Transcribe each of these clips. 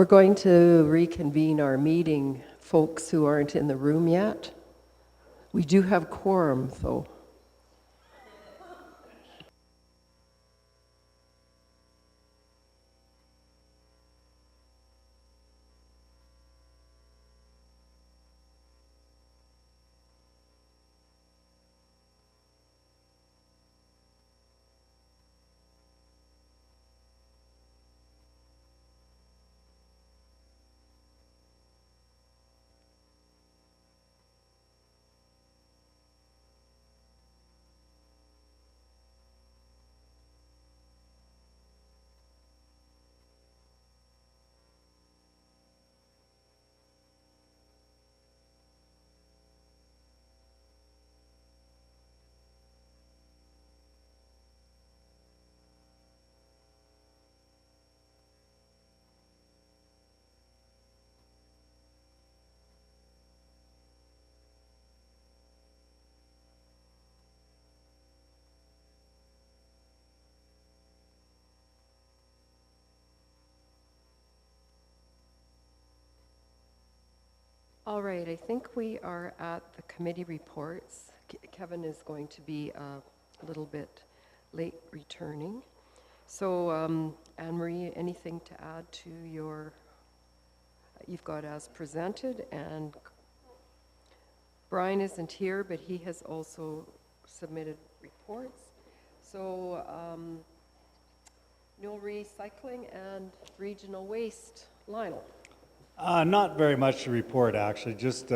We're going to reconvene our meeting, folks who aren't in the room yet. We do have quorum, though. All right, I think we are at the committee reports. Kevin is going to be a little bit late returning. So, Anne-Marie, anything to add to your, you've got as presented, and Brian isn't here, but he has also submitted reports. So, no recycling and regional waste. Lionel. Not very much to report, actually. Just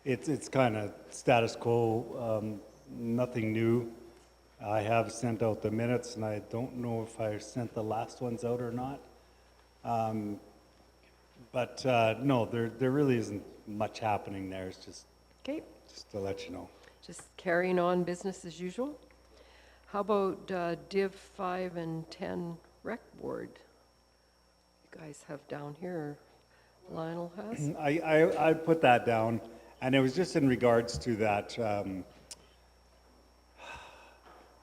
it's kind of status quo, nothing new. I have sent out the minutes, and I don't know if I sent the last ones out or not. But no, there really isn't much happening there. It's just Okay. just to let you know. Just carrying on business as usual. How about Div 5 and 10 Rec Board? You guys have down here. Lionel has? I put that down, and it was just in regards to that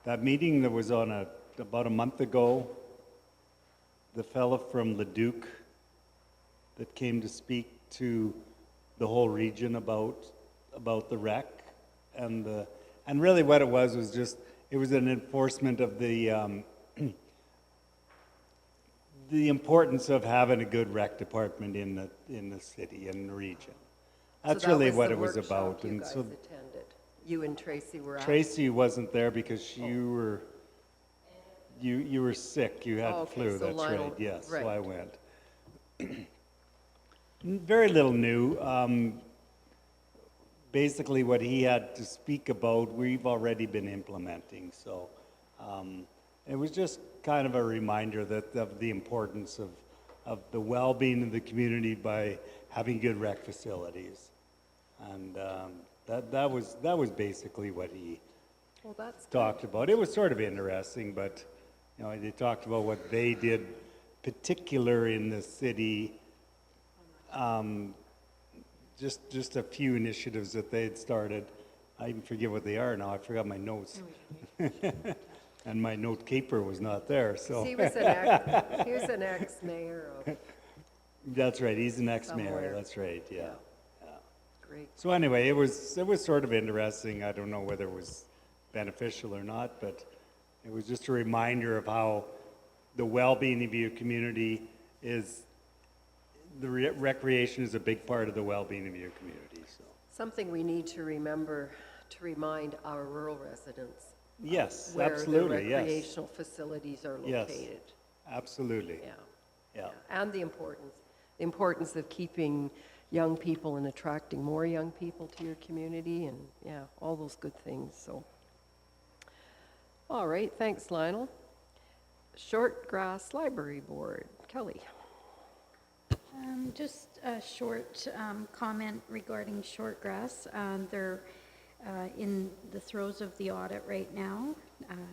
that meeting that was on about a month ago. The fella from Leduc that came to speak to the whole region about the wreck, and really what it was just it was an enforcement of the the importance of having a good rec department in the city and the region. That's So that really was what the it was workshop about. you And guys so attended. You and Tracy were at? Tracy wasn't there because you were sick. You had Oh, the okay, flu. so That's Lionel- right. Yes, right. so I went. Very little new. Basically, what he had to speak about, we've already been implementing. So it was just kind of a reminder that of the importance of the well-being of the community by having good rec facilities, and that was basically what he Well, that's good. talked about. It was sort of interesting, but you know, they talked about what they did particular in the city. Just a few initiatives that they had started. I even forget what they are now. I forgot my notes. And my note keeper was not there, so. He was an ex-mayor of, That's right, he's an ex-mayor, Somewhere. that's right, yeah. great. So anyway, it was sort of interesting. I don't know whether it was beneficial or not, but it was just a reminder of how the well-being of your community is, recreation is a big part of the well-being of your community, so. Something we need to remember to remind our rural residents. Yes, Where absolutely, the yes. recreational facilities are Yes. located. Absolutely, Yeah. yeah. And the importance of keeping young people and attracting more young people to your community, and yeah, all those good things. So, all right, thanks, Lionel. Shortgrass Library Board, Kelly. Just a short comment regarding Shortgrass. They're in the throes of the audit right now.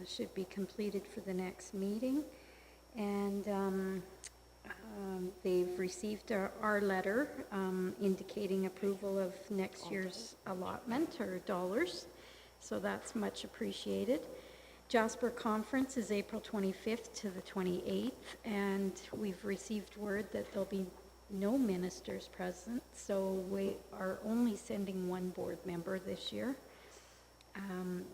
Should be completed for the next meeting. And they've received our letter indicating approval of next year's allotment or dollars. So that's much appreciated. Jasper Conference is April 25th to the 28th, and we've received word that there'll be no ministers present, so we are only sending one board member this year.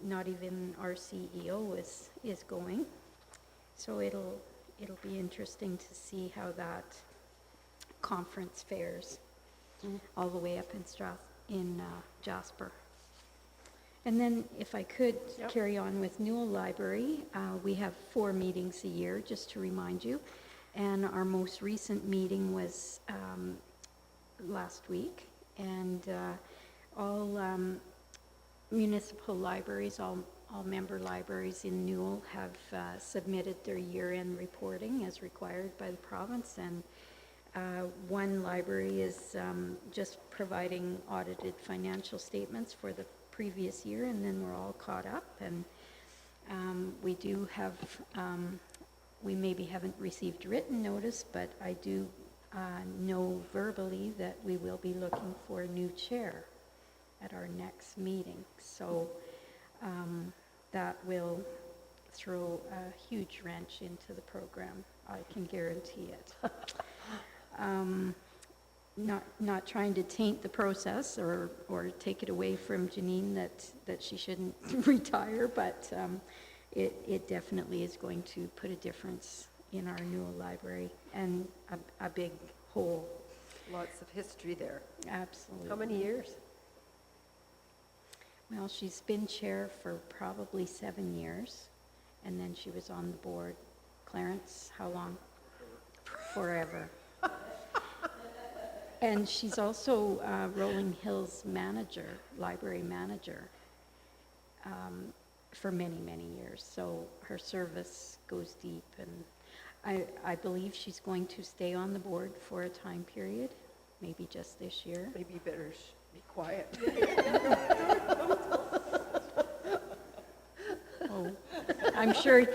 Not even our CEO is going, so it'll be interesting to see how that conference fares all the way up in Jasper. And then if I could carry on with Newell Library, we have 4 meetings a year, just to remind you. And our most recent meeting was last week. And all municipal libraries, all member libraries in Newell have submitted their year-end reporting as required by the province. And one library is just providing audited financial statements for the previous year, and then we're all caught up. And we do have, we maybe haven't received written notice, but I do know verbally that we will be looking for a new chair at our next meeting. So that will throw a huge wrench into the program, I can guarantee it. Not trying to taint the process or take it away from Janine that she shouldn't retire, but it definitely is going to put a difference in our Newell Library and a big hole. Lots of history there. Absolutely. How many years? Well, she's been chair for probably 7 years, and then she was on the board. Clarence, how long? Forever. And she's also Rolling Hills manager, library manager, for many, many years. So her service goes deep, and I believe she's going to stay on the board for a time period, maybe just this year. Maybe you better be quiet. Oh, I'm sure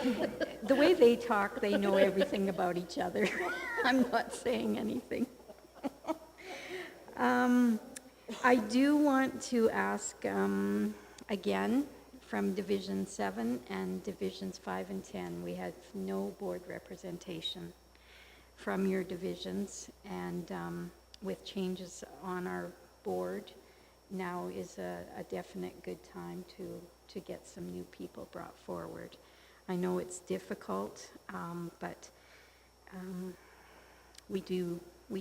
the way they talk, they know everything about each other. I'm not saying anything. I do want to ask, again, from Division 7 and Divisions 5 and 10, we had no board representation from your divisions, and with changes on our board, now is a definite good time to get some new people brought forward. I know it's difficult, but we do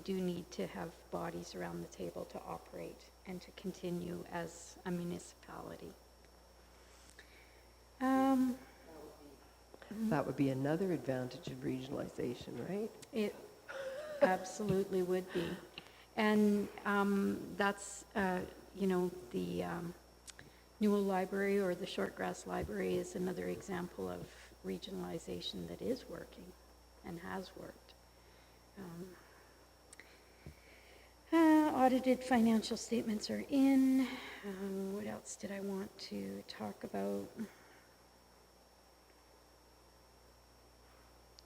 need to have bodies around the table to operate and to continue as a municipality. That would be another advantage of regionalization, right? It absolutely would be. And that's, you know, the Newell Library or the Shortgrass Library is another example of regionalization that is working and has worked. Audited financial statements are in. What else did I want to talk about?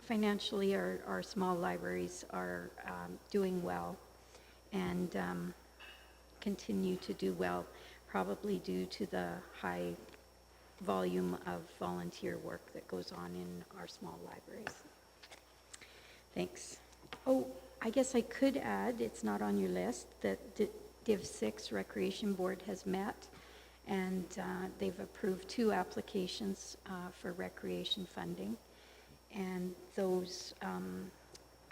Financially, our small libraries are doing well and continue to do well, probably due to the high volume of volunteer work that goes on in our small libraries. Thanks. Oh, I guess I could add, it's not on your list, that Div 6 Recreation Board has met, and they've approved 2 applications for recreation funding, and those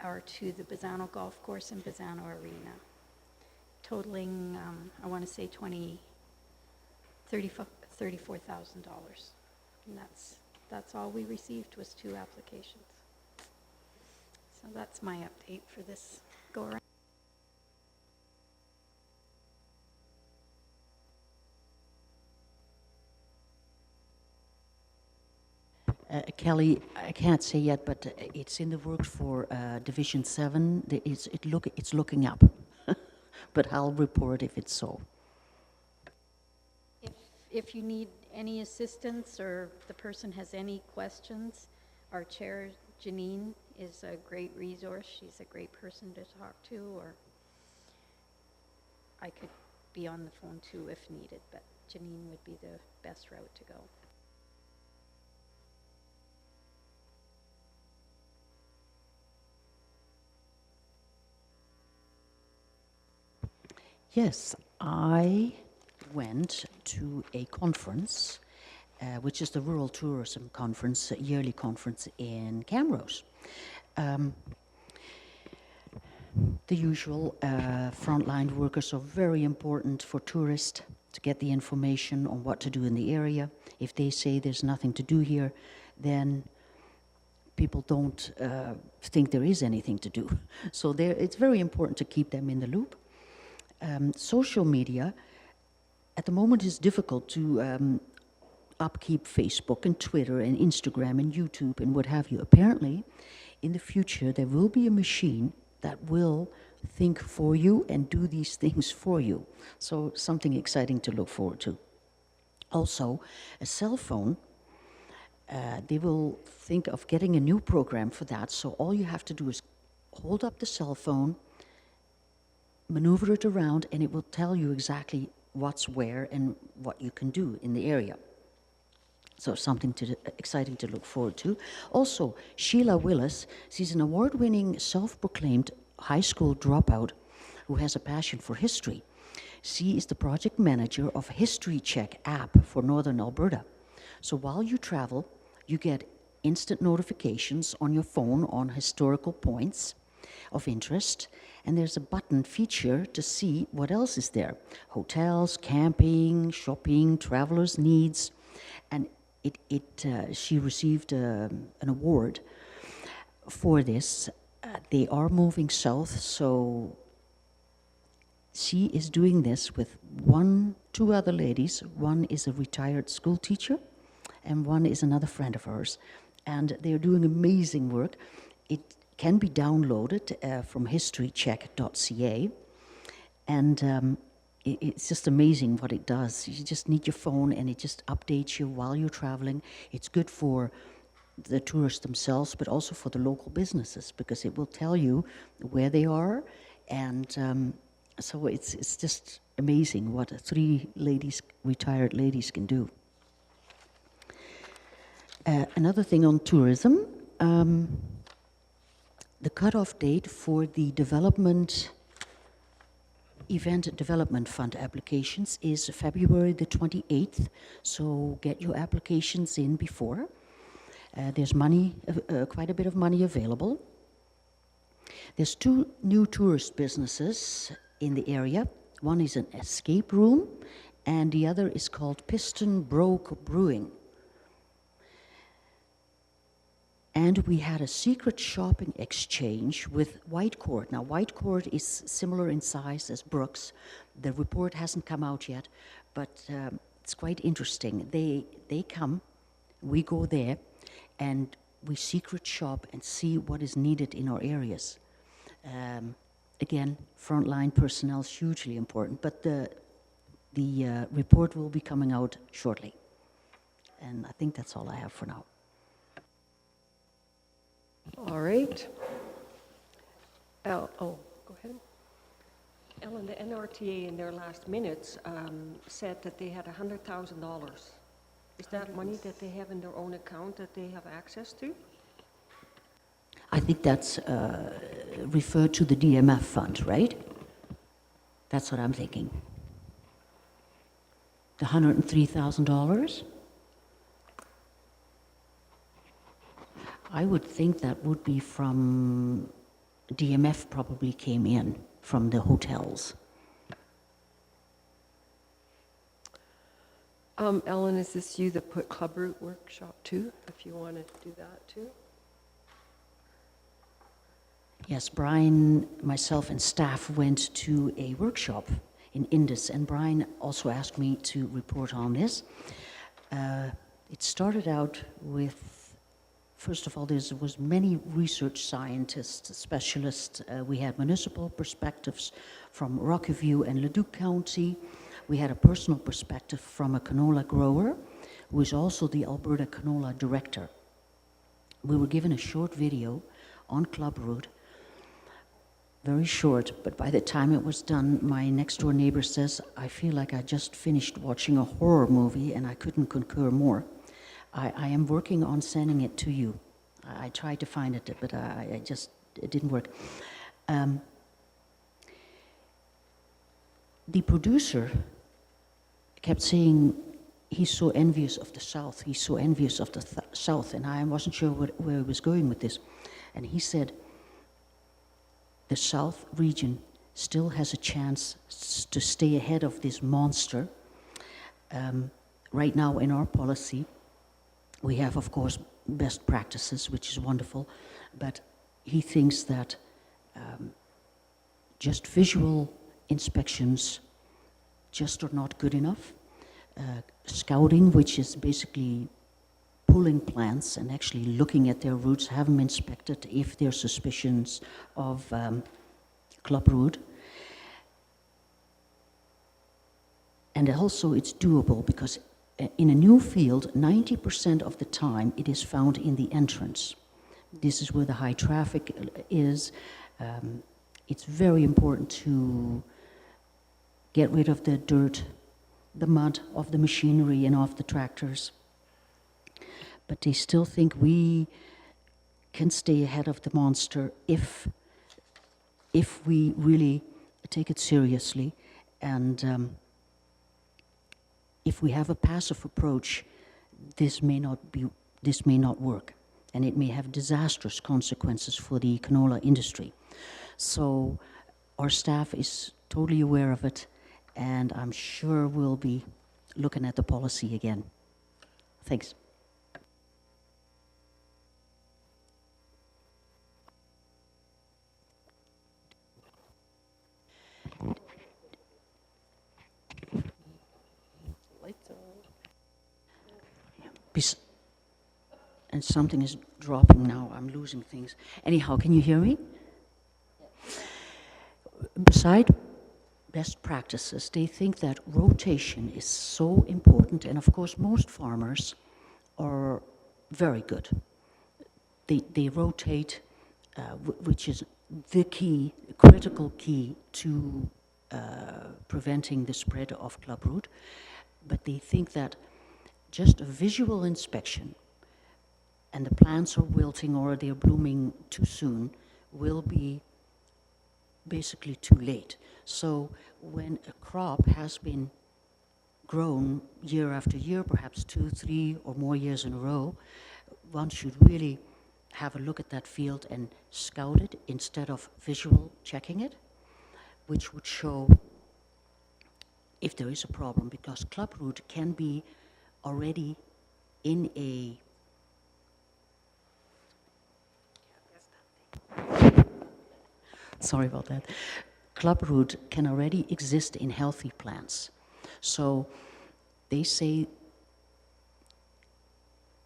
are to the Bazzano Golf Course and Bazzano Arena, totaling, I want to say $34,000, and that's all we received was 2 applications. So that's my update for this go-around. Kelly, I can't say yet, but it's in the works for Division 7. It's looking up, but I'll report if it's so. If you need any assistance or the person has any questions, our chair, Janine, is a great resource. She's a great person to talk to, or I could be on the phone too if needed, but Janine would be the best route to go. Yes, I went to a conference, which is the Rural Tourism Conference, a yearly conference in Camrose. Um, the usual frontline workers are very important for tourists to get the information on what to do in the area. If they say there's nothing to do here, then people don't think there is anything to do. So it's very important to keep them in the loop. Social media, at the moment, is difficult to upkeep Facebook and Twitter and Instagram and YouTube and what have you. Apparently, in the future, there will be a machine that will think for you and do these things for you. So something exciting to look forward to. Also, a cell phone, they will think of getting a new program for that. So all you have to do is hold up the cell phone, maneuver it around, and it will tell you exactly what's where and what you can do in the area. So something exciting to look forward to. Also, Sheila Willis, she's an award-winning, self-proclaimed high school dropout who has a passion for history. She is the project manager of History Check app for Northern Alberta. So while you travel, you get instant notifications on your phone on historical points of interest, and there's a button feature to see what else is there. Hotels, camping, shopping, travelers' needs, and she received an award for this. They are moving south, so she is doing this with two other ladies. One is a retired school teacher, and one is another friend of hers. And they're doing amazing work. It can be downloaded from historycheck.ca, and it's just amazing what it does. You just need your phone, and it just updates you while you're traveling. It's good for the tourists themselves, but also for the local businesses, because it will tell you where they are, and so it's just amazing what three retired ladies can do. Another thing on tourism, the cutoff date for the Event Development Fund applications is February the 28th, so get your applications in before. There's money, quite a bit of money available. There's two new tourist businesses in the area. One is an escape room, and the other is called Piston Broke Brewing. And we had a secret shopping exchange with Whitecourt. Now, Whitecourt is similar in size as Brooks. The report hasn't come out yet, but it's quite interesting. They come, we go there, and we secret shop and see what is needed in our areas. Again, frontline personnel is hugely important, but the report will be coming out shortly. And I think that's all I have for now. All right. Go ahead. Ellen, the NRTA in their last minutes said that they had $100,000. Is that money that they have in their own account that they have access to? I think that's referred to the DMF fund, right? That's what I'm thinking. The $103,000? I would think that would be from DMF, probably came in from the hotels. Ellen, is this you that put Club Route Workshop too, if you want to do that too? Yes, Brian, myself, and staff went to a workshop in Indus, and Brian also asked me to report on this. It started out with, first of all, there was many research scientists, specialists. We had municipal perspectives from Rockview and Leduc County. We had a personal perspective from a canola grower, who is also the Alberta Canola Director. We were given a short video on Club Route, very short, but by the time it was done, my next-door neighbor says, I feel like I just finished watching a horror movie, and I couldn't concur more. I am working on sending it to you. I tried to find it, but it didn't work. the producer kept saying he's so envious of the South, he's so envious of the South, and I wasn't sure where he was going with this. And he said, the South region still has a chance to stay ahead of this monster. Right now in our policy, we have, of course, best practices, which is wonderful, but he thinks that just visual inspections just are not good enough. Scouting, which is basically pulling plants and actually looking at their roots, have them inspected if there are suspicions of clubroot. And also it's doable because in a new field, 90% of the time it is found in the entrance. This is where the high traffic is. It's very important to get rid of the dirt, the mud of the machinery and of the tractors. But they still think we can stay ahead of the monster if we really take it seriously, and if we have a passive approach, this may not work, and it may have disastrous consequences for the canola industry. So our staff is totally aware of it, and I'm sure we'll be looking at the policy again. Thanks. Lights on. And something is dropping now. I'm losing things. Anyhow, can you hear me? Beside best practices, they think that rotation is so important, and of course most farmers are very good. They rotate, which is the key, critical key to preventing the spread of clubroot. But they think that just a visual inspection and the plants are wilting or they're blooming too soon will be basically too late. So when a crop has been grown year after year, perhaps 2, 3 or more years in a row, one should really have a look at that field and scout it instead of visual checking it, which would show if there is a problem, because clubroot can be already in a sorry about that. Clubroot can already exist in healthy plants. So they say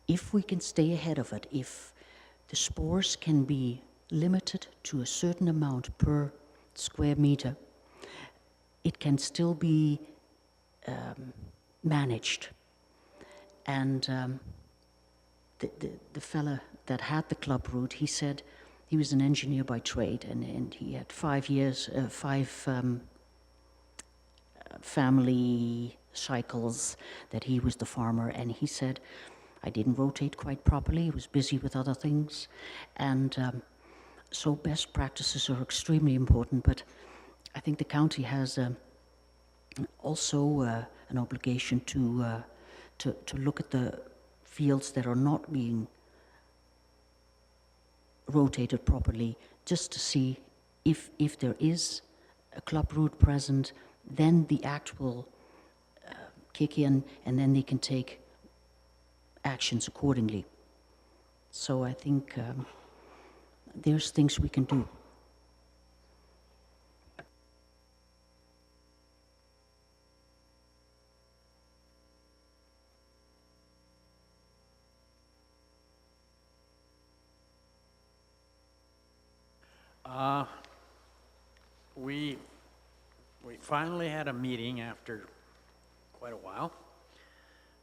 if we can stay ahead of it, if the spores can be limited to a certain amount per square meter, it can still be managed. And the fella that had the clubroot, he said he was an engineer by trade, and he had 5 years, family cycles that he was the farmer, and he said, I didn't rotate quite properly, he was busy with other things, and so best practices are extremely important, but I think the county has also an obligation to look at the fields that are not being rotated properly, just to see if there is a clubroot present, then the act will kick in, and then they can take actions accordingly. So I think there's things we can do. We finally had a meeting after quite a while,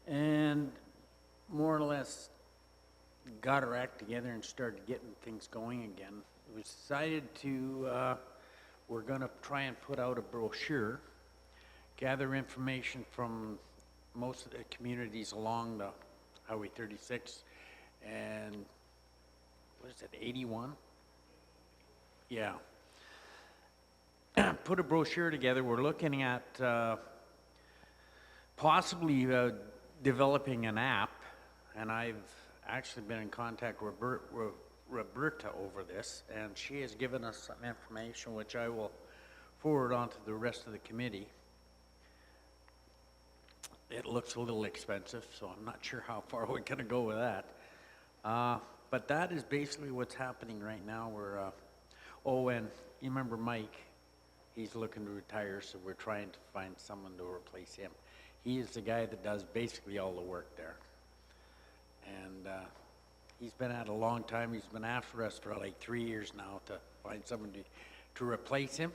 and more or less got our act together and started getting things going again. We decided to, we're gonna try and put out a brochure, gather information from most of the communities along the Highway 36, and what is it, 81? Yeah. put a brochure together. We're looking at possibly developing an app, and I've actually been in contact with Roberta over this, and she has given us some information which I will forward on to the rest of the committee. It looks a little expensive, so I'm not sure how far we're going to go with that. But that is basically what's happening right now. Oh, and you remember Mike? He's looking to retire, so we're trying to find someone to replace him. He is the guy that does basically all the work there. And he's been at it a long time. He's been after us for like 3 years now to find someone to replace him.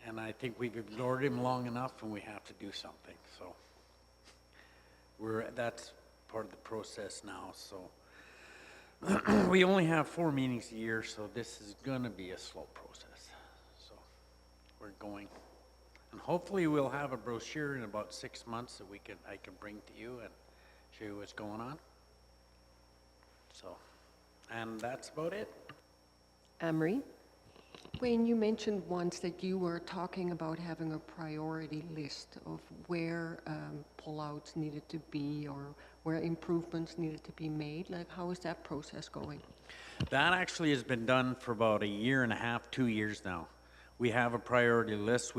And I think we've ignored him long enough, and we have to do something. So that's part of the process now. So we only have 4 meetings a year, so this is going to be a slow process. So we're going, and hopefully we'll have a brochure in about 6 months that I can bring to you and show you what's going on. So, and that's about it. Anne-Marie? Wayne, you mentioned once that you were talking about having a priority list of where pullouts needed to be or where improvements needed to be made. Like, how is that process going? That actually has been done for about 1.5 years, 2 years now. We have a priority list.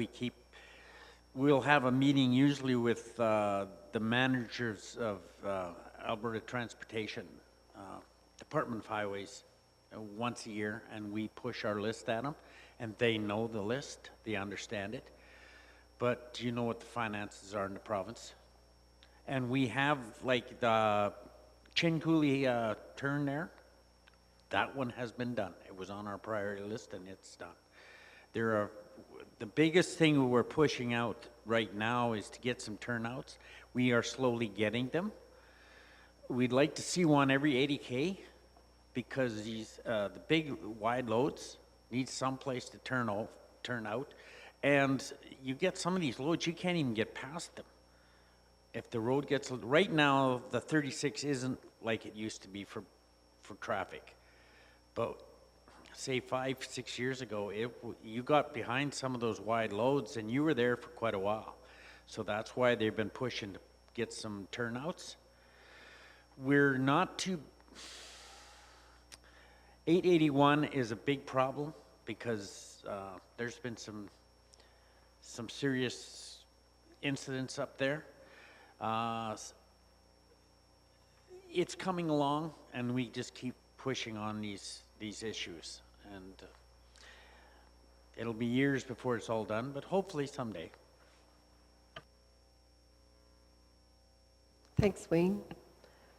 We'll have a meeting usually with the managers of Alberta Transportation, Department of Highways, once a year, and we push our list at them, and they know the list, they understand it. But do you know what the finances are in the province? And we have, like, the Chin Cooley turn there, that one has been done. It was on our priority list, and it's done. The biggest thing we're pushing out right now is to get some turnouts. We are slowly getting them. We'd like to see one every 80K, because the big wide loads need some place to turn out, and you get some of these loads, you can't even get past them. If the road gets, right now, the 36 isn't like it used to be for traffic, but say 5-6 years ago, you got behind some of those wide loads, and you were there for quite a while. So that's why they've been pushing to get some turnouts. We're not too 881 is a big problem because there's been some serious incidents up there. It's coming along, and we just keep pushing on these issues, and it'll be years before it's all done, but hopefully someday. Thanks, Wayne.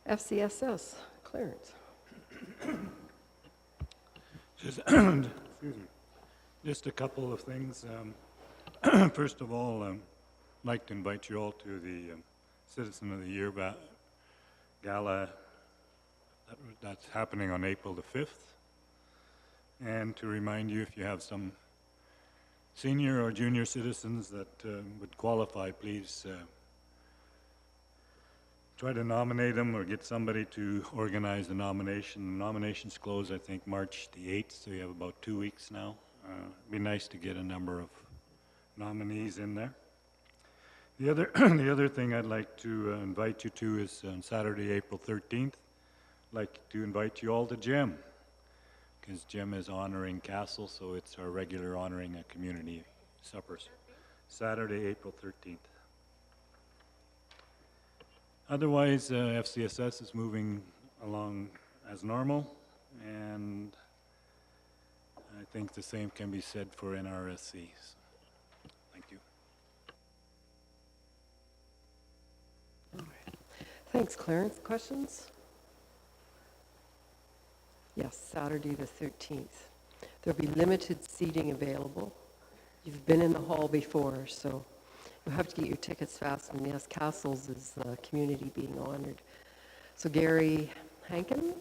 FCSS, Clarence. Excuse me. Just a couple of things. First of all, I'd like to invite you all to the Citizen of the Year Gala that's happening on April the 5th. And to remind you, if you have some senior or junior citizens that would qualify, please try to nominate them or get somebody to organize the nomination. Nominations close, I think, March the 8th, so you have about 2 weeks now. It'd be nice to get a number of nominees in there. The other thing I'd like to invite you to is on Saturday, April 13th, I'd like to invite you all to GEM, because GEM is honoring Castle, so it's our regular honoring a community suppers. Saturday, April 13th. Otherwise, FCSS is moving along as normal, and I think the same can be said for NRSC. Thank you. Thanks, Clarence. Questions? Yes, Saturday the 13th. There'll be limited seating available. You've been in the hall before, so you'll have to get your tickets fast. And yes, Castles is the community being honored. So Gary Hankins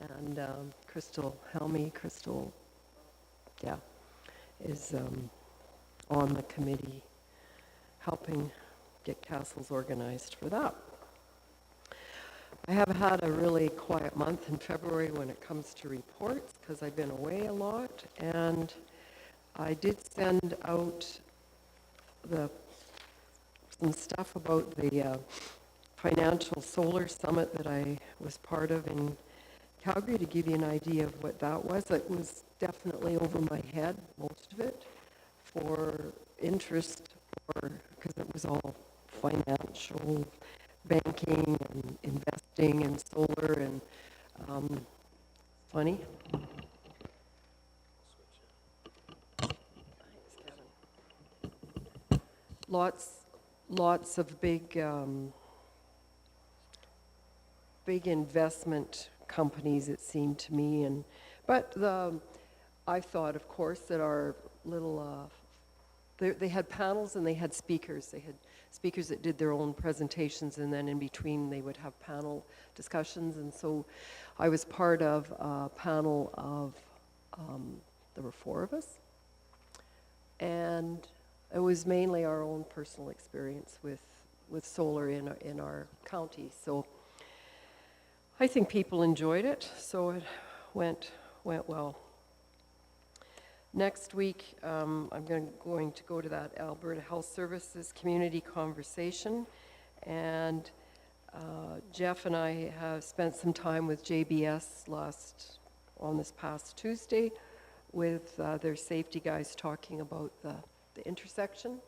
and Crystal Helmy, is on the committee helping get Castles organized for that. I have had a really quiet month in February when it comes to reports because I've been away a lot, and I did send out some stuff about the financial solar summit that I was part of in Calgary to give you an idea of what that was. It was definitely over my head, most of it, for interest, because it was all financial, banking and investing and solar and funny. Lots of big investment companies, it seemed to me, but I thought, of course, that our little they had panels and they had speakers. They had speakers that did their own presentations, and then in between they would have panel discussions. And so I was part of a panel of there were 4 of us, and it was mainly our own personal experience with solar in our county. So I think people enjoyed it, so it went well. Next week, I'm going to go to that Alberta Health Services community conversation, and Jeff and I have spent some time with JBS on this past Tuesday with their safety guys talking about the intersection,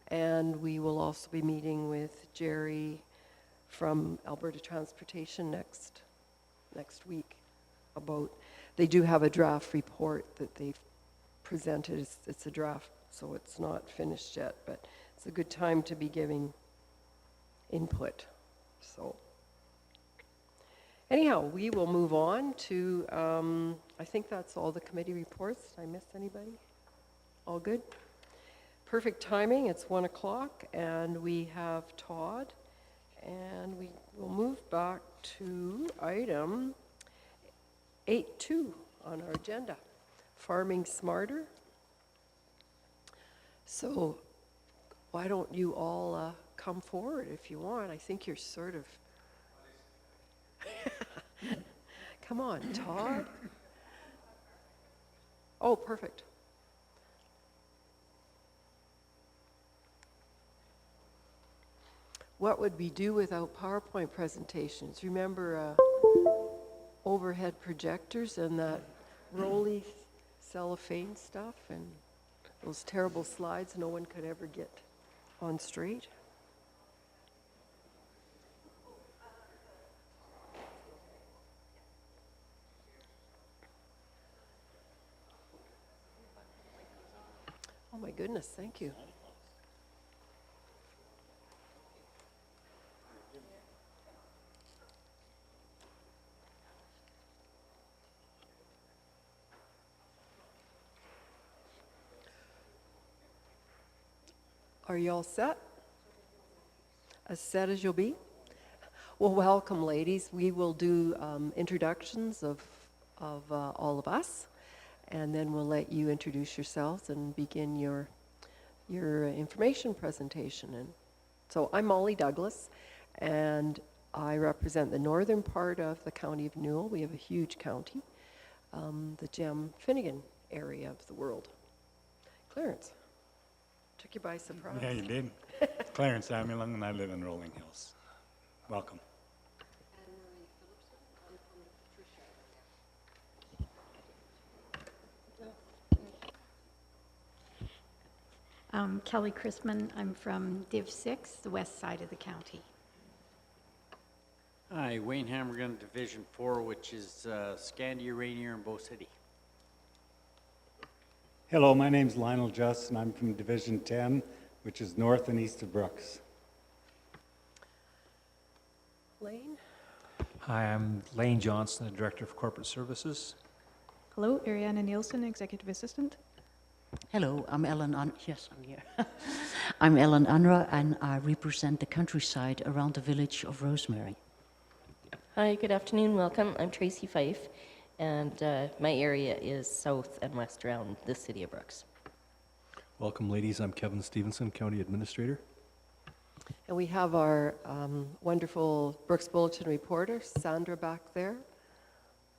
and we will also be meeting with Jerry from Alberta Transportation next week about, they do have a draft report that they've presented. It's a draft, so it's not finished yet, but it's a good time to be giving input. So anyhow, we will move on to, I think that's all the committee reports. Did I miss anybody? All good? Perfect timing. It's 1 o'clock, and we have Todd, and we will move back to item 8.2 on our agenda, Farming Smarter. So why don't you all come forward if you want? I think you're sort of... Come on, Todd. Oh, perfect. What would we do without PowerPoint presentations? Remember overhead projectors and that rolly cellophane stuff and those terrible slides no one could ever get on straight? Oh my goodness, thank you. Are you all set? As set as you'll be? Well, welcome, ladies. We will do introductions of all of us, and then we'll let you introduce yourselves and begin your information presentation. And so I'm Molly Douglas, and I represent the northern part of the County of Newell. We have a huge county, the Gem Finnegan area of the world. Clarence. Took you by surprise. Yeah, you did. Clarence Amulon, and I live in Rolling Hills. Welcome. Kelly Chrisman, I'm from Div 6, the west side of the county. Hi, Wayne Hammergun, Division 4, which is Scandia, Rainier, and Bow City. Hello, my name's Lionel Just, and I'm from Division 10, which is north and east of Brooks. Lane? Hi, I'm Lane Johnson, the Director of Corporate Services. Hello, Ariana Nielsen, Executive Assistant. Hello, I'm Ellen yes, I'm here. I'm Ellen Unruh, and I represent the countryside around the village of Rosemary. Hi, good afternoon, welcome. I'm Tracy Fife, and my area is south and west around the city of Brooks. Welcome, ladies. I'm Kevin Stevenson, County Administrator. And we have our wonderful Brooks Bulletin reporter, Sandra, back there.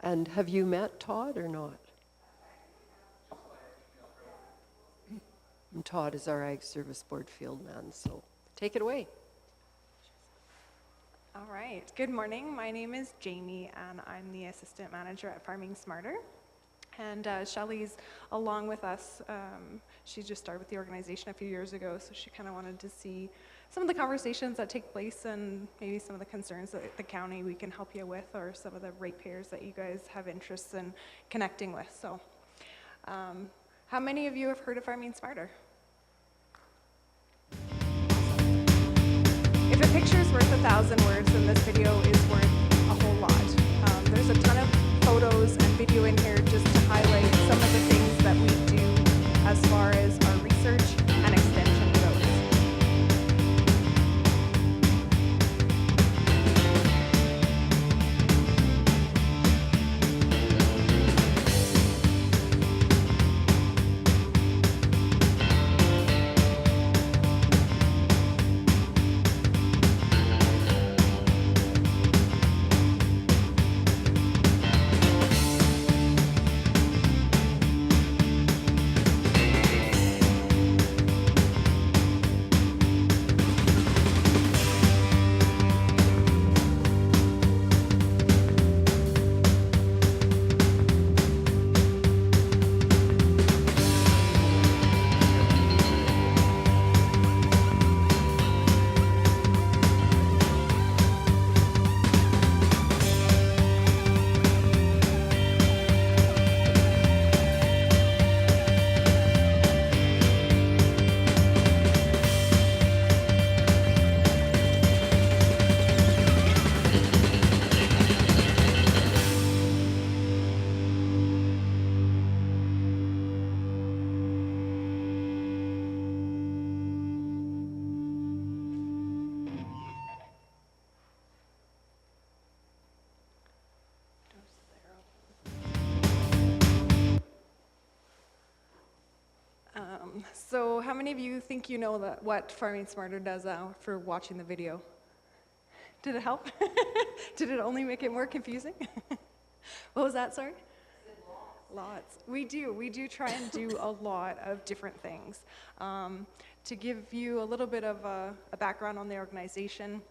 And have you met Todd or not? And Todd is our Ag Service Board field man, so take it away. All right. Good morning. My name is Jamie, and I'm the assistant manager at Farming Smarter. And Shelley's along with us. She just started with the organization a few years ago, so she kind of wanted to see some of the conversations that take place and maybe some of the concerns that the county we can help you with, or some of the ratepayers that you guys have interests in connecting with. So how many of you have heard of Farming Smarter? If a picture is worth 1,000 words, then this video is worth a whole lot. There's a ton of photos and video in here just to highlight some of the things that we do as far as our research and extension goes. So how many of you think you know that what Farming Smarter does for watching the video? Did it help? Did it only make it more confusing? What was that, sorry? Lots. We do try and do a lot of different things. To give you a little bit of a background on the organization,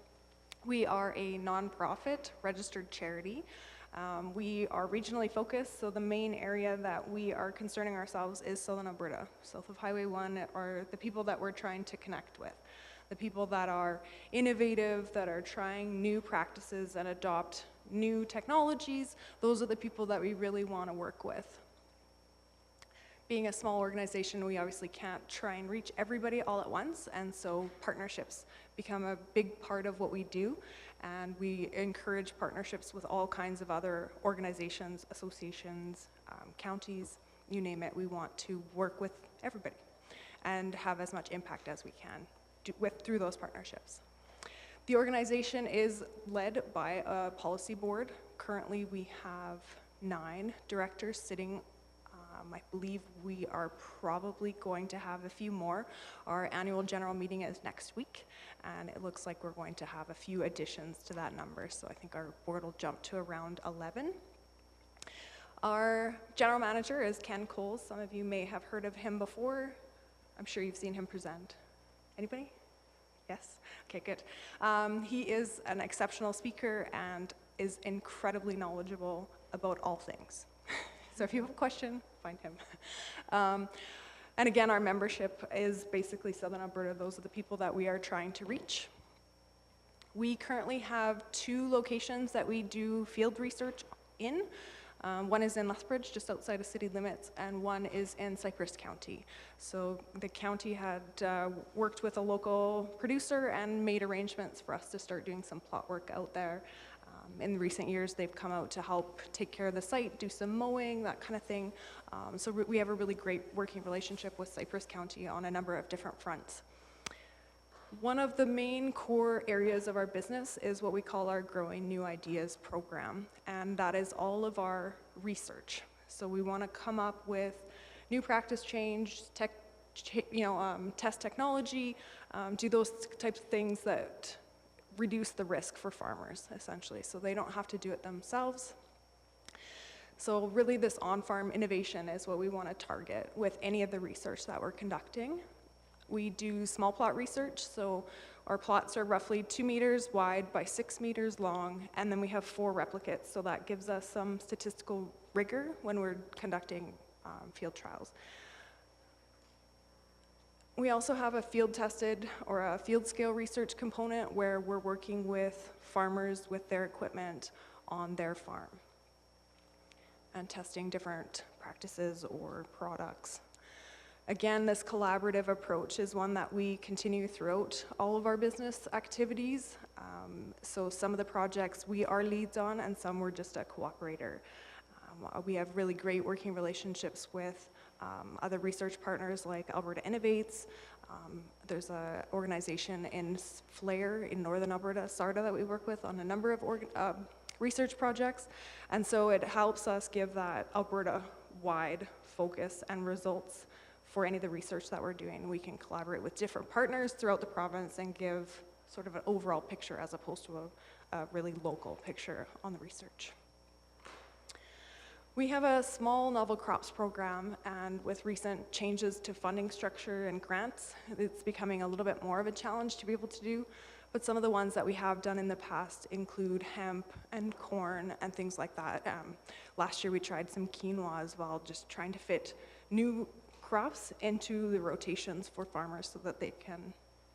we are a nonprofit registered charity. We are regionally focused, so the main area that we are concerning ourselves is Southern Alberta. South of Highway 1 are the people that we're trying to connect with. The people that are innovative, that are trying new practices and adopt new technologies, those are the people that we really want to work with. Being a small organization, we obviously can't try and reach everybody all at once, and so partnerships become a big part of what we do, and we encourage partnerships with all kinds of other organizations, associations, counties, you name it. We want to work with everybody and have as much impact as we can through those partnerships. The organization is led by a policy board. Currently, we have 9 directors sitting. I believe we are probably going to have a few more. Our annual general meeting is next week, and it looks like we're going to have a few additions to that number, so I think our board will jump to around 11. Our general manager is Ken Coles. Some of you may have heard of him before. I'm sure you've seen him present. Anybody? Yes? Okay, good. He is an exceptional speaker and is incredibly knowledgeable about all things. So if you have a question, find him. And again, our membership is basically Southern Alberta. Those are the people that we are trying to reach. We currently have 2 locations that we do field research in. One is in Lethbridge, just outside of city limits, and one is in Cypress County. So the county had worked with a local producer and made arrangements for us to start doing some plot work out there. In recent years, they've come out to help take care of the site, do some mowing, that kind of thing. So we have a really great working relationship with Cypress County on a number of different fronts. One of the main core areas of our business is what we call our Growing New Ideas program, and that is all of our research. So we want to come up with new practice change, test technology, do those types of things that reduce the risk for farmers, essentially, so they don't have to do it themselves. So really this on-farm innovation is what we want to target with any of the research that we're conducting. We do small plot research, so our plots are roughly 2 meters wide by 6 meters long, and then we have 4 replicates, so that gives us some statistical rigor when we're conducting field trials. We also have a field tested or a field scale research component where we're working with farmers with their equipment on their farm and testing different practices or products. Again, this collaborative approach is one that we continue throughout all of our business activities. So some of the projects we are leads on and some we're just a cooperator. We have really great working relationships with other research partners like Alberta Innovates. There's an organization in Flair in Northern Alberta, SARDA, that we work with on a number of research projects. And so it helps us give that Alberta-wide focus and results for any of the research that we're doing. We can collaborate with different partners throughout the province and give sort of an overall picture as opposed to a really local picture on the research. We have a small novel crops program, and with recent changes to funding structure and grants, it's becoming a little bit more of a challenge to be able to do. But some of the ones that we have done in the past include hemp and corn and things like that. Last year we tried some quinoa as well, just trying to fit new crops into the rotations for farmers so that they can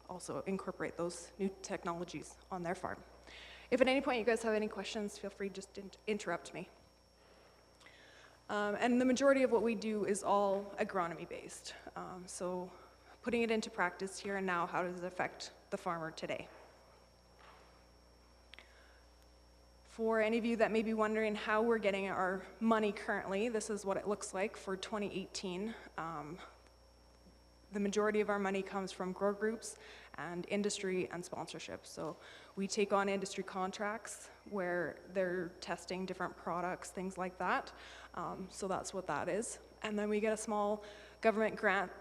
also incorporate those new technologies on their farm. If at any point you guys have any questions, feel free just to interrupt me. And the majority of what we do is all agronomy based. So putting it into practice here and now, how does it affect the farmer today? For any of you that may be wondering how we're getting our money currently, this is what it looks like for 2018. The majority of our money comes from grower groups and industry and sponsorship. So we take on industry contracts where they're testing different products, things like that. So that's what that is. And then we get a small government grant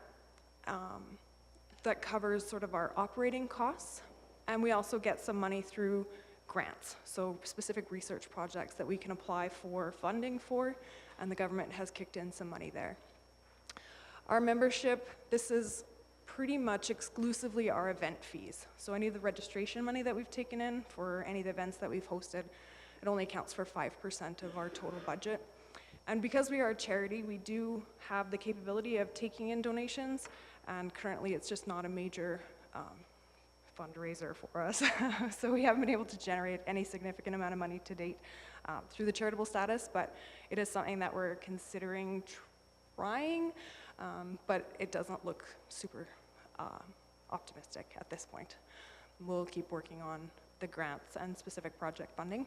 that covers sort of our operating costs. And we also get some money through grants, so specific research projects that we can apply for funding for, and the government has kicked in some money there. Our membership, this is pretty much exclusively our event fees. So any of the registration money that we've taken in for any of the events that we've hosted, it only accounts for 5% of our total budget. And because we are a charity, we do have the capability of taking in donations, and currently it's just not a major fundraiser for us. So we haven't been able to generate any significant amount of money to date through the charitable status, but it is something that we're considering trying, but it doesn't look super optimistic at this point. We'll keep working on the grants and specific project funding.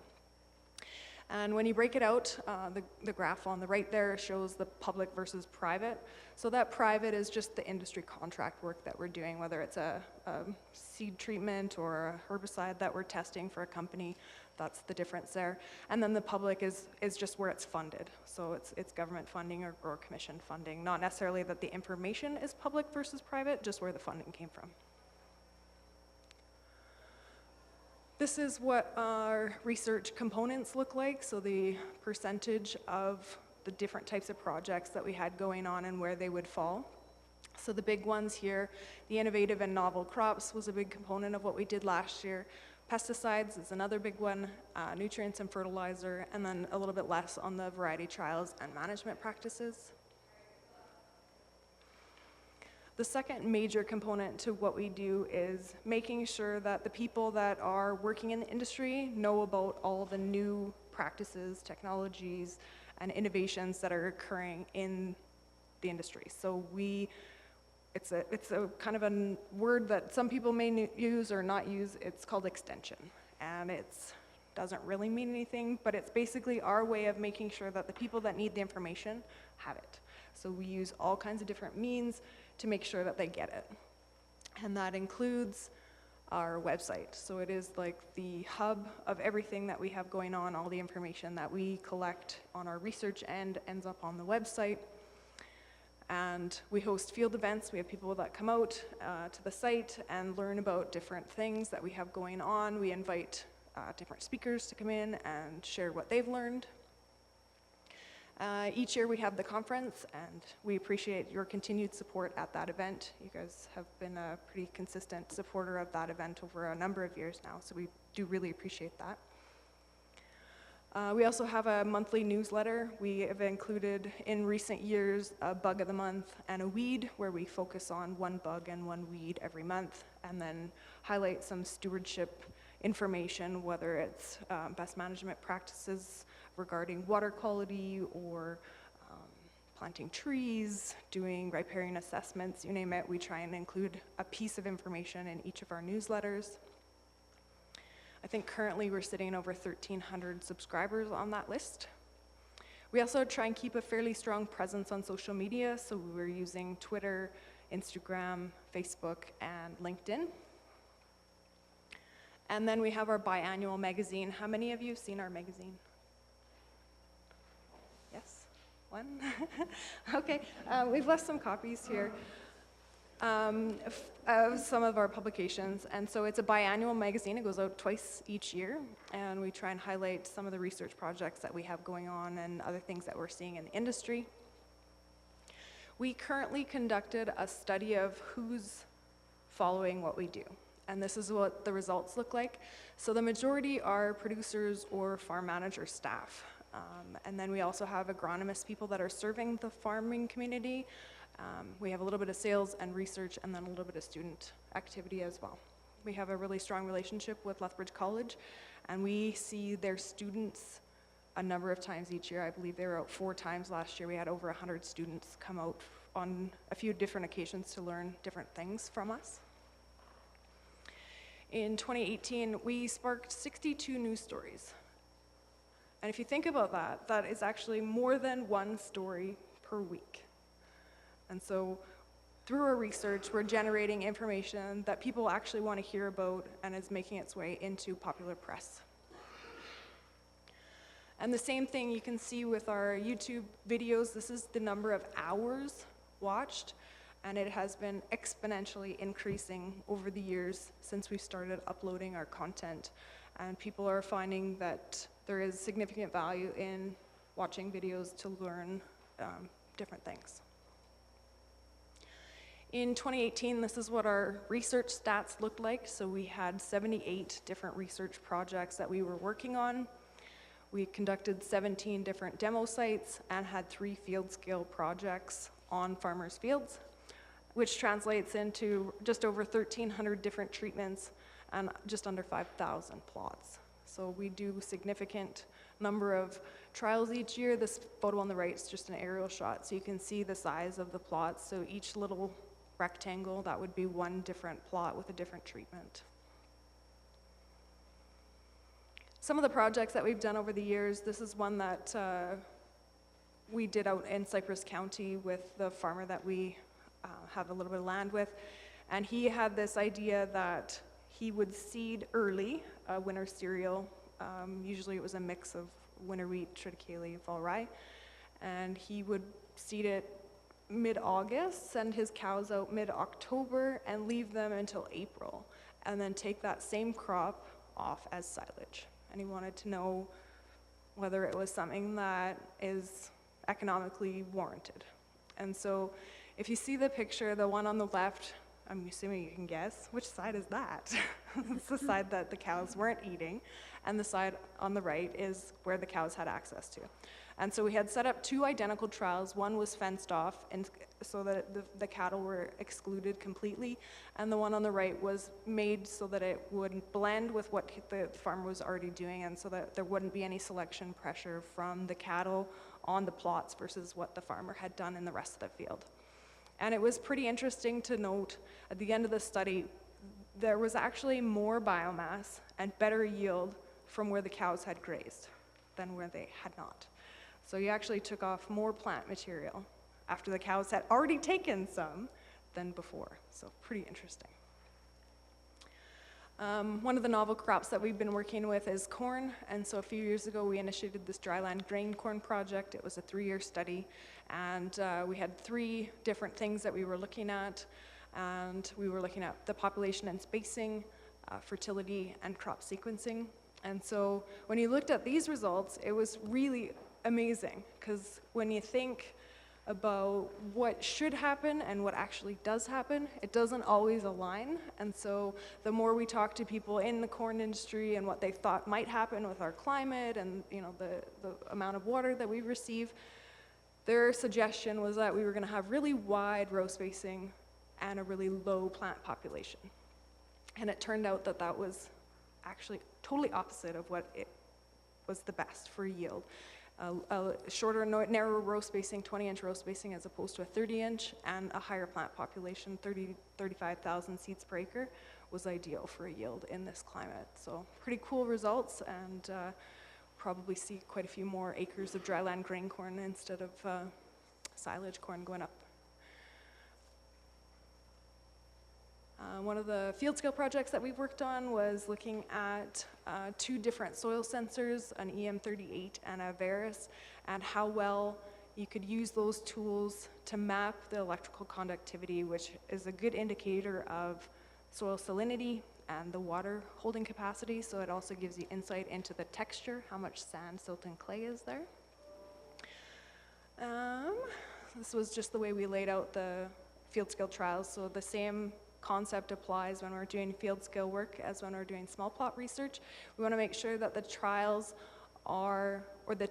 And when you break it out, the graph on the right there shows the public versus private. So that private is just the industry contract work that we're doing, whether it's a seed treatment or a herbicide that we're testing for a company. That's the difference there. And then the public is just where it's funded. So it's government funding or grower commission funding. Not necessarily that the information is public versus private, just where the funding came from. This is what our research components look like, so the percentage of the different types of projects that we had going on and where they would fall. So the big ones here, the innovative and novel crops was a big component of what we did last year. Pesticides is another big one, nutrients and fertilizer, and then a little bit less on the variety trials and management practices. The second major component to what we do is making sure that the people that are working in the industry know about all the new practices, technologies, and innovations that are occurring in the industry. So it's a kind of a word that some people may use or not use. It's called extension, and it doesn't really mean anything, but it's basically our way of making sure that the people that need the information have it. So we use all kinds of different means to make sure that they get it. And that includes our website. So it is like the hub of everything that we have going on, all the information that we collect on our research end ends up on the website. And we host field events. We have people that come out to the site and learn about different things that we have going on. We invite different speakers to come in and share what they've learned. Each year we have the conference, and we appreciate your continued support at that event. You guys have been a pretty consistent supporter of that event over a number of years now, so we do really appreciate that. We also have a monthly newsletter. We have included in recent years a bug of the month and a weed, where we focus on one bug and one weed every month, and then highlight some stewardship information, whether it's best management practices regarding water quality or planting trees, doing riparian assessments, you name it. We try and include a piece of information in each of our newsletters. I think currently we're sitting over 1,300 subscribers on that list. We also try and keep a fairly strong presence on social media, so we're using Twitter, Instagram, Facebook, and LinkedIn. And then we have our biannual magazine. How many of you have seen our magazine? Yes? One? Okay, we've left some copies here of some of our publications. And so it's a biannual magazine. It goes out twice each year. And we try and highlight some of the research projects that we have going on and other things that we're seeing in the industry. We currently conducted a study of who's following what we do. And this is what the results look like. So the majority are producers or farm manager staff. And then we also have agronomist people that are serving the farming community. We have a little bit of sales and research, and then a little bit of student activity as well. We have a really strong relationship with Lethbridge College, and we see their students a number of times each year. I believe they were out 4 times last year. We had over 100 students come out on a few different occasions to learn different things from us. In 2018, we sparked 62 news stories. And if you think about that, that is actually more than 1 story per week. And so through our research, we're generating information that people actually want to hear about and is making its way into popular press. And the same thing you can see with our YouTube videos. This is the number of hours watched, and it has been exponentially increasing over the years since we started uploading our content. And people are finding that there is significant value in watching videos to learn different things. In 2018, this is what our research stats looked like. So we had 78 different research projects that we were working on. We conducted 17 different demo sites and had 3 field scale projects on farmers' fields, which translates into just over 1,300 different treatments and just under 5,000 plots. So we do a significant number of trials each year. This photo on the right is just an aerial shot, so you can see the size of the plots. So each little rectangle, that would be 1 different plot with a different treatment. Some of the projects that we've done over the years, this is one that we did out in Cypress County with the farmer that we have a little bit of land with. And he had this idea that he would seed early a winter cereal. Usually it was a mix of winter wheat, triticale, fall rye. And he would seed it mid-August, send his cows out mid-October, and leave them until April, and then take that same crop off as silage. And he wanted to know whether it was something that is economically warranted. And so if you see the picture, the one on the left, I'm assuming you can guess, which side is that? It's the side that the cows weren't eating, and the side on the right is where the cows had access to. And so we had set up 2 identical trials. One was fenced off, and so that the cattle were excluded completely, and the one on the right was made so that it would blend with what the farmer was already doing, and so that there wouldn't be any selection pressure from the cattle on the plots versus what the farmer had done in the rest of the field. And it was pretty interesting to note at the end of the study, there was actually more biomass and better yield from where the cows had grazed than where they had not. So you actually took off more plant material after the cows had already taken some than before. So pretty interesting. One of the novel crops that we've been working with is corn. And so a few years ago, we initiated this dryland grain corn project. It was a 3-year study. And we had 3 different things that we were looking at. And we were looking at the population and spacing, fertility, and crop sequencing. And so when you looked at these results, it was really amazing, because when you think about what should happen and what actually does happen, it doesn't always align. And so the more we talk to people in the corn industry and what they thought might happen with our climate and the amount of water that we receive, their suggestion was that we were going to have really wide row spacing and a really low plant population. And it turned out that that was actually totally opposite of what it was the best for yield. A shorter, narrower row spacing, 20-inch row spacing as opposed to a 30-inch, and a higher plant population, 35,000 seeds per acre, was ideal for a yield in this climate. So pretty cool results, and probably see quite a few more acres of dryland grain corn instead of silage corn going up. One of the field scale projects that we've worked on was looking at 2 different soil sensors, an EM38 and a Veris, and how well you could use those tools to map the electrical conductivity, which is a good indicator of soil salinity and the water holding capacity. So it also gives you insight into the texture, how much sand, silt, and clay is there. This was just the way we laid out the field scale trials. So the same concept applies when we're doing field scale work as when we're doing small plot research. We want to make sure that the trials are, or the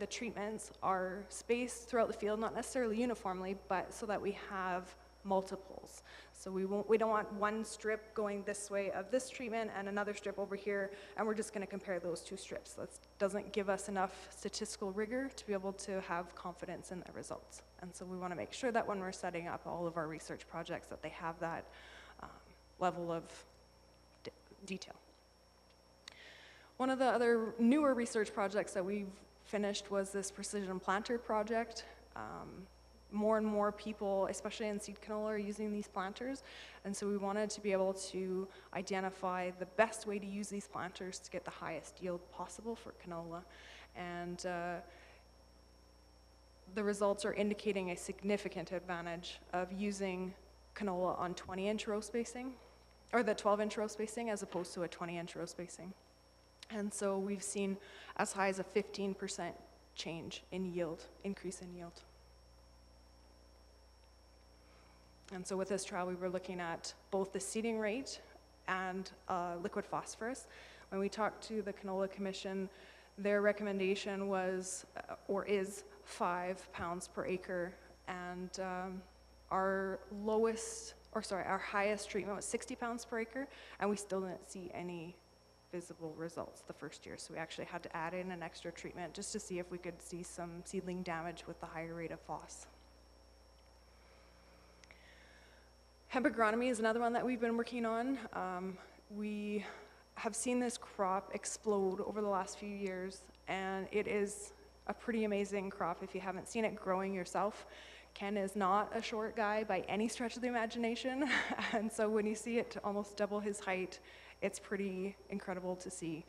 treatments are spaced throughout the field, not necessarily uniformly, but so that we have multiples. So we don't want one strip going this way of this treatment and another strip over here, and we're just going to compare those 2 strips. That doesn't give us enough statistical rigor to be able to have confidence in the results. And so we want to make sure that when we're setting up all of our research projects that they have that level of detail. One of the other newer research projects that we've finished was this precision planter project. More and more people, especially in seed canola, are using these planters, and so we wanted to be able to identify the best way to use these planters to get the highest yield possible for canola. And the results are indicating a significant advantage of using canola on 20-inch row spacing, or the 12-inch row spacing, as opposed to a 20-inch row spacing. And so we've seen as high as a 15% change in yield, increase in yield. And so with this trial, we were looking at both the seeding rate and liquid phosphorus. When we talked to the Canola Commission, their recommendation was, or is, 5 pounds per acre, and our highest treatment was 60 pounds per acre, and we still didn't see any visible results the first year. So we actually had to add in an extra treatment just to see if we could see some seedling damage with the higher rate of phos. Hemp agronomy is another one that we've been working on. We have seen this crop explode over the last few years, and it is a pretty amazing crop if you haven't seen it growing yourself. Ken is not a short guy by any stretch of the imagination, and so when you see it almost double his height, it's pretty incredible to see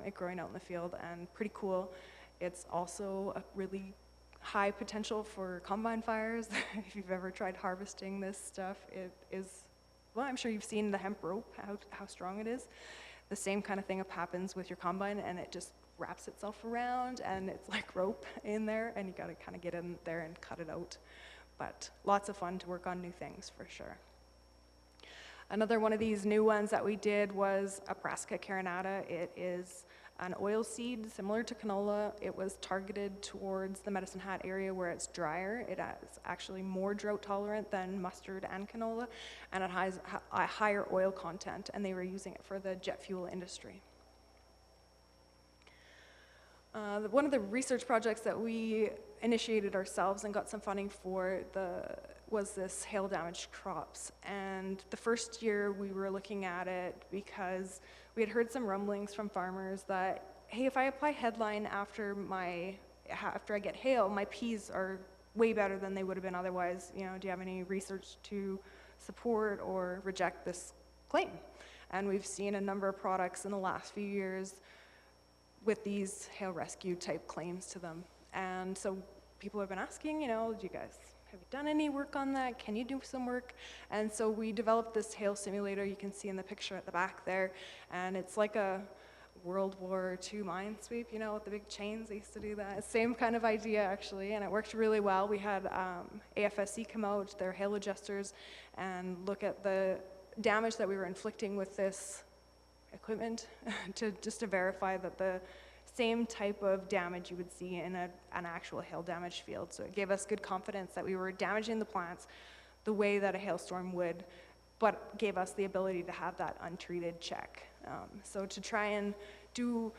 it growing out in the field, and pretty cool. It's also a really high potential for combine fires. If you've ever tried harvesting this stuff, it is, well, I'm sure you've seen the hemp rope, how strong it is. The same kind of thing happens with your combine, and it just wraps itself around, and it's like rope in there, and you gotta kind of get in there and cut it out. But lots of fun to work on new things for sure. Another one of these new ones that we did was a Brassica carinata. It is an oil seed similar to canola. It was targeted towards the Medicine Hat area where it's drier. It is actually more drought tolerant than mustard and canola, and it has a higher oil content, and they were using it for the jet fuel industry. One of the research projects that we initiated ourselves and got some funding for was this hail damaged crops. And the first year we were looking at it because we had heard some rumblings from farmers that, hey, if I apply headline after I get hail, my peas are way better than they would have been otherwise. Do you have any research to support or reject this claim? And we've seen a number of products in the last few years with these hail rescue type claims to them. And so people have been asking, have you done any work on that? Can you do some work? And so we developed this hail simulator you can see in the picture at the back there. And it's like a World War II minesweep, you know, with the big chains. They used to do that. Same kind of idea, actually, and it worked really well. We had AFSC come out, their hail adjusters, and look at the damage that we were inflicting with this equipment to verify that the same type of damage you would see in an actual hail damaged field. So it gave us good confidence that we were damaging the plants the way that a hailstorm would, but gave us the ability to have that untreated check. So to try and do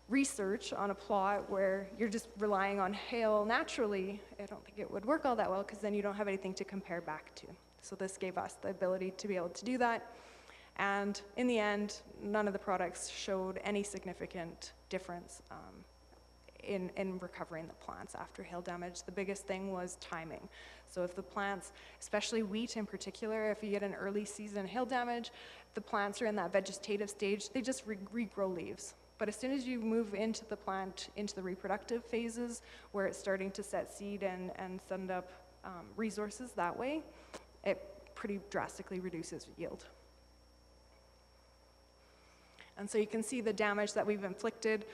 research on a plot where you're just relying on hail naturally, I don't think it would work all that well, because then you don't have anything to compare back to. So this gave us the ability to be able to do that. And in the end, none of the products showed any significant difference in recovering the plants after hail damage. The biggest thing was timing. So if the plants, especially wheat in particular, if you get an early season hail damage, the plants are in that vegetative stage, they just regrow leaves. But as soon as you move into the plant, into the reproductive phases, where it's starting to set seed and send up resources that way, it pretty drastically reduces yield. And so you can see the damage that we've inflicted,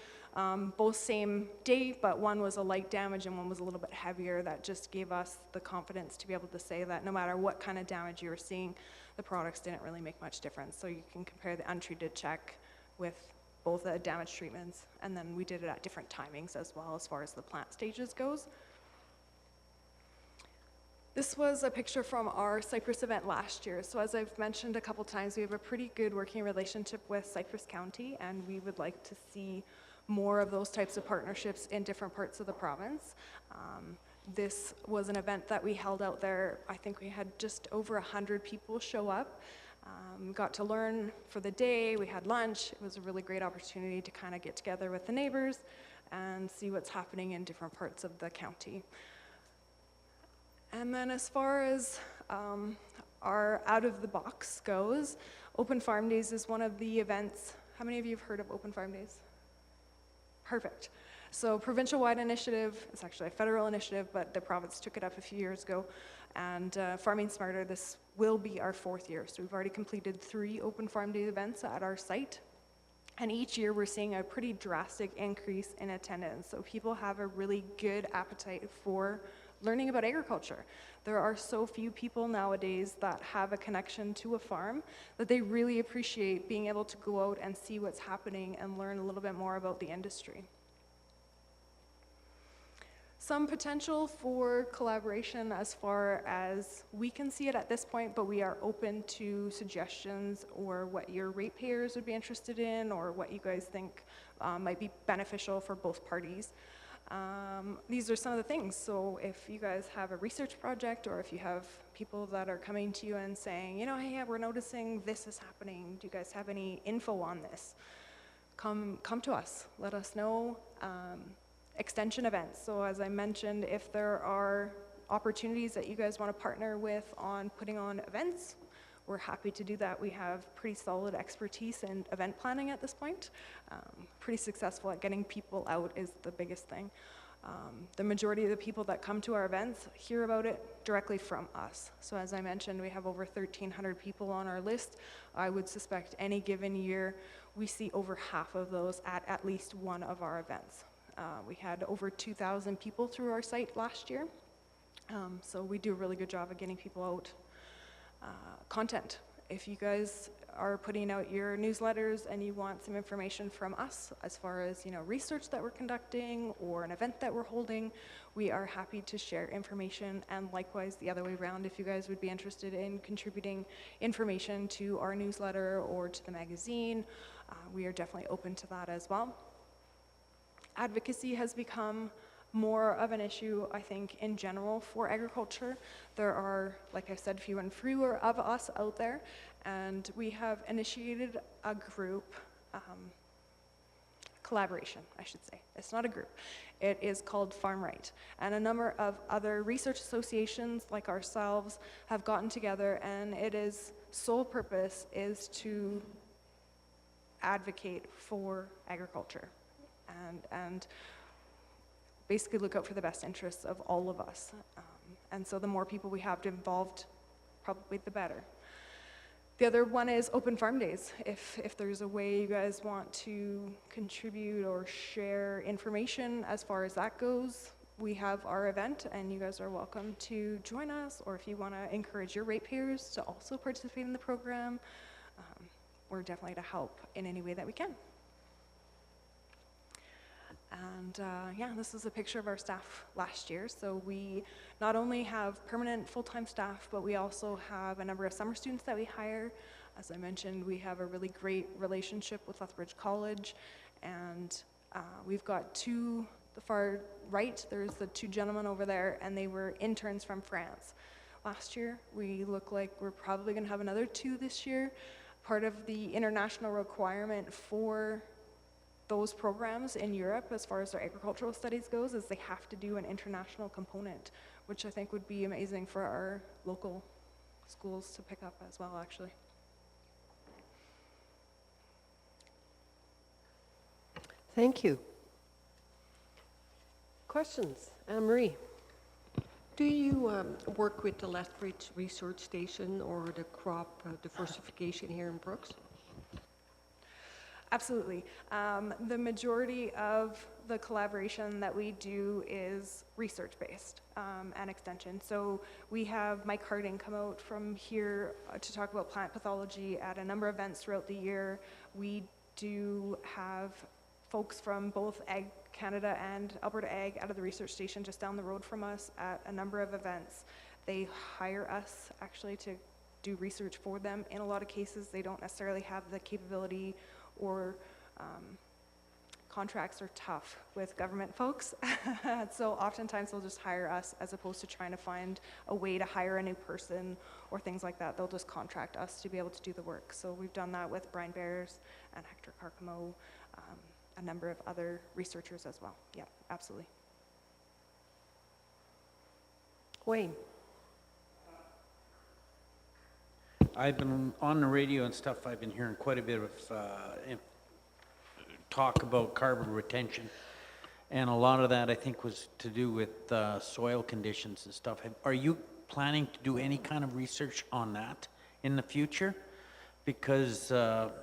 both same day, but one was a light damage and one was a little bit heavier. That just gave us the confidence to be able to say that no matter what kind of damage you were seeing, the products didn't really make much difference. So you can compare the untreated check with both the damage treatments, and then we did it at different timings as well as far as the plant stages goes. This was a picture from our Cypress event last year. So as I've mentioned a couple times, we have a pretty good working relationship with Cypress County, and we would like to see more of those types of partnerships in different parts of the province. This was an event that we held out there. I think we had just over 100 people show up. Got to learn for the day, we had lunch. It was a really great opportunity to kind of get together with the neighbors and see what's happening in different parts of the county. And then as far as our out of the box goes, Open Farm Days is one of the events. How many of you have heard of Open Farm Days? Perfect. So provincial-wide initiative, it's actually a federal initiative, but the province took it up a few years ago. And Farming Smarter, this will be our 4th year. So we've already completed 3 Open Farm Day events at our site. And each year we're seeing a pretty drastic increase in attendance. So people have a really good appetite for learning about agriculture. There are so few people nowadays that have a connection to a farm that they really appreciate being able to go out and see what's happening and learn a little bit more about the industry. Some potential for collaboration as far as we can see it at this point, but we are open to suggestions or what your ratepayers would be interested in or what you guys think might be beneficial for both parties. These are some of the things. So if you guys have a research project or if you have people that are coming to you and saying, you know, hey, we're noticing this is happening. Do you guys have any info on this? Come to us. Let us know. Extension events. So as I mentioned, if there are opportunities that you guys want to partner with on putting on events, we're happy to do that. We have pretty solid expertise in event planning at this point. Pretty successful at getting people out is the biggest thing. The majority of the people that come to our events hear about it directly from us. So as I mentioned, we have over 1,300 people on our list. I would suspect any given year, we see over half of those at least one of our events. We had over 2,000 people through our site last year. So we do a really good job of getting people out. Content. If you guys are putting out your newsletters and you want some information from us as far as, you know, research that we're conducting or an event that we're holding, we are happy to share information, and likewise the other way around. If you guys would be interested in contributing information to our newsletter or to the magazine, we are definitely open to that as well. Advocacy has become more of an issue, I think, in general for agriculture. There are, like I said, fewer and fewer of us out there, and we have initiated a group, collaboration, I should say. It's not a group. It is called Farm Right, and a number of other research associations like ourselves have gotten together, and its sole purpose is to advocate for agriculture. And basically look out for the best interests of all of us. And so the more people we have involved, probably the better. The other one is Open Farm Days. If there's a way you guys want to contribute or share information as far as that goes, we have our event and you guys are welcome to join us, or if you want to encourage your ratepayers to also participate in the program, we're definitely to help in any way that we can. And yeah, this is a picture of our staff last year. So we not only have permanent full-time staff, but we also have a number of summer students that we hire. As I mentioned, we have a really great relationship with Lethbridge College, and we've got to the far right, there's the two gentlemen over there, and they were interns from France last year. We look like we're probably going to have another 2 this year. Part of the international requirement for those programs in Europe, as far as their agricultural studies goes, is they have to do an international component, which I think would be amazing for our local schools to pick up as well, actually. Thank you. Questions? Anne-Marie? Do you work with the Lethbridge Research Station or the crop diversification here in Brooks? Absolutely. The majority of the collaboration that we do is research-based and extension. So we have Mike Harding come out from here to talk about plant pathology at a number of events throughout the year. We do have folks from both Ag Canada and Alberta Ag out of the research station just down the road from us at a number of events. They hire us actually to do research for them. In a lot of cases, they don't necessarily have the capability, or contracts are tough with government folks. So oftentimes they'll just hire us as opposed to trying to find a way to hire a new person or things like that. They'll just contract us to be able to do the work. So we've done that with Brian Bears and Hector Carcamo, a number of other researchers as well. Yeah, absolutely. Wayne? I've been on the radio and stuff, I've been hearing quite a bit of talk about carbon retention. And a lot of that, I think, was to do with soil conditions and stuff. Are you planning to do any kind of research on that in the future? Because that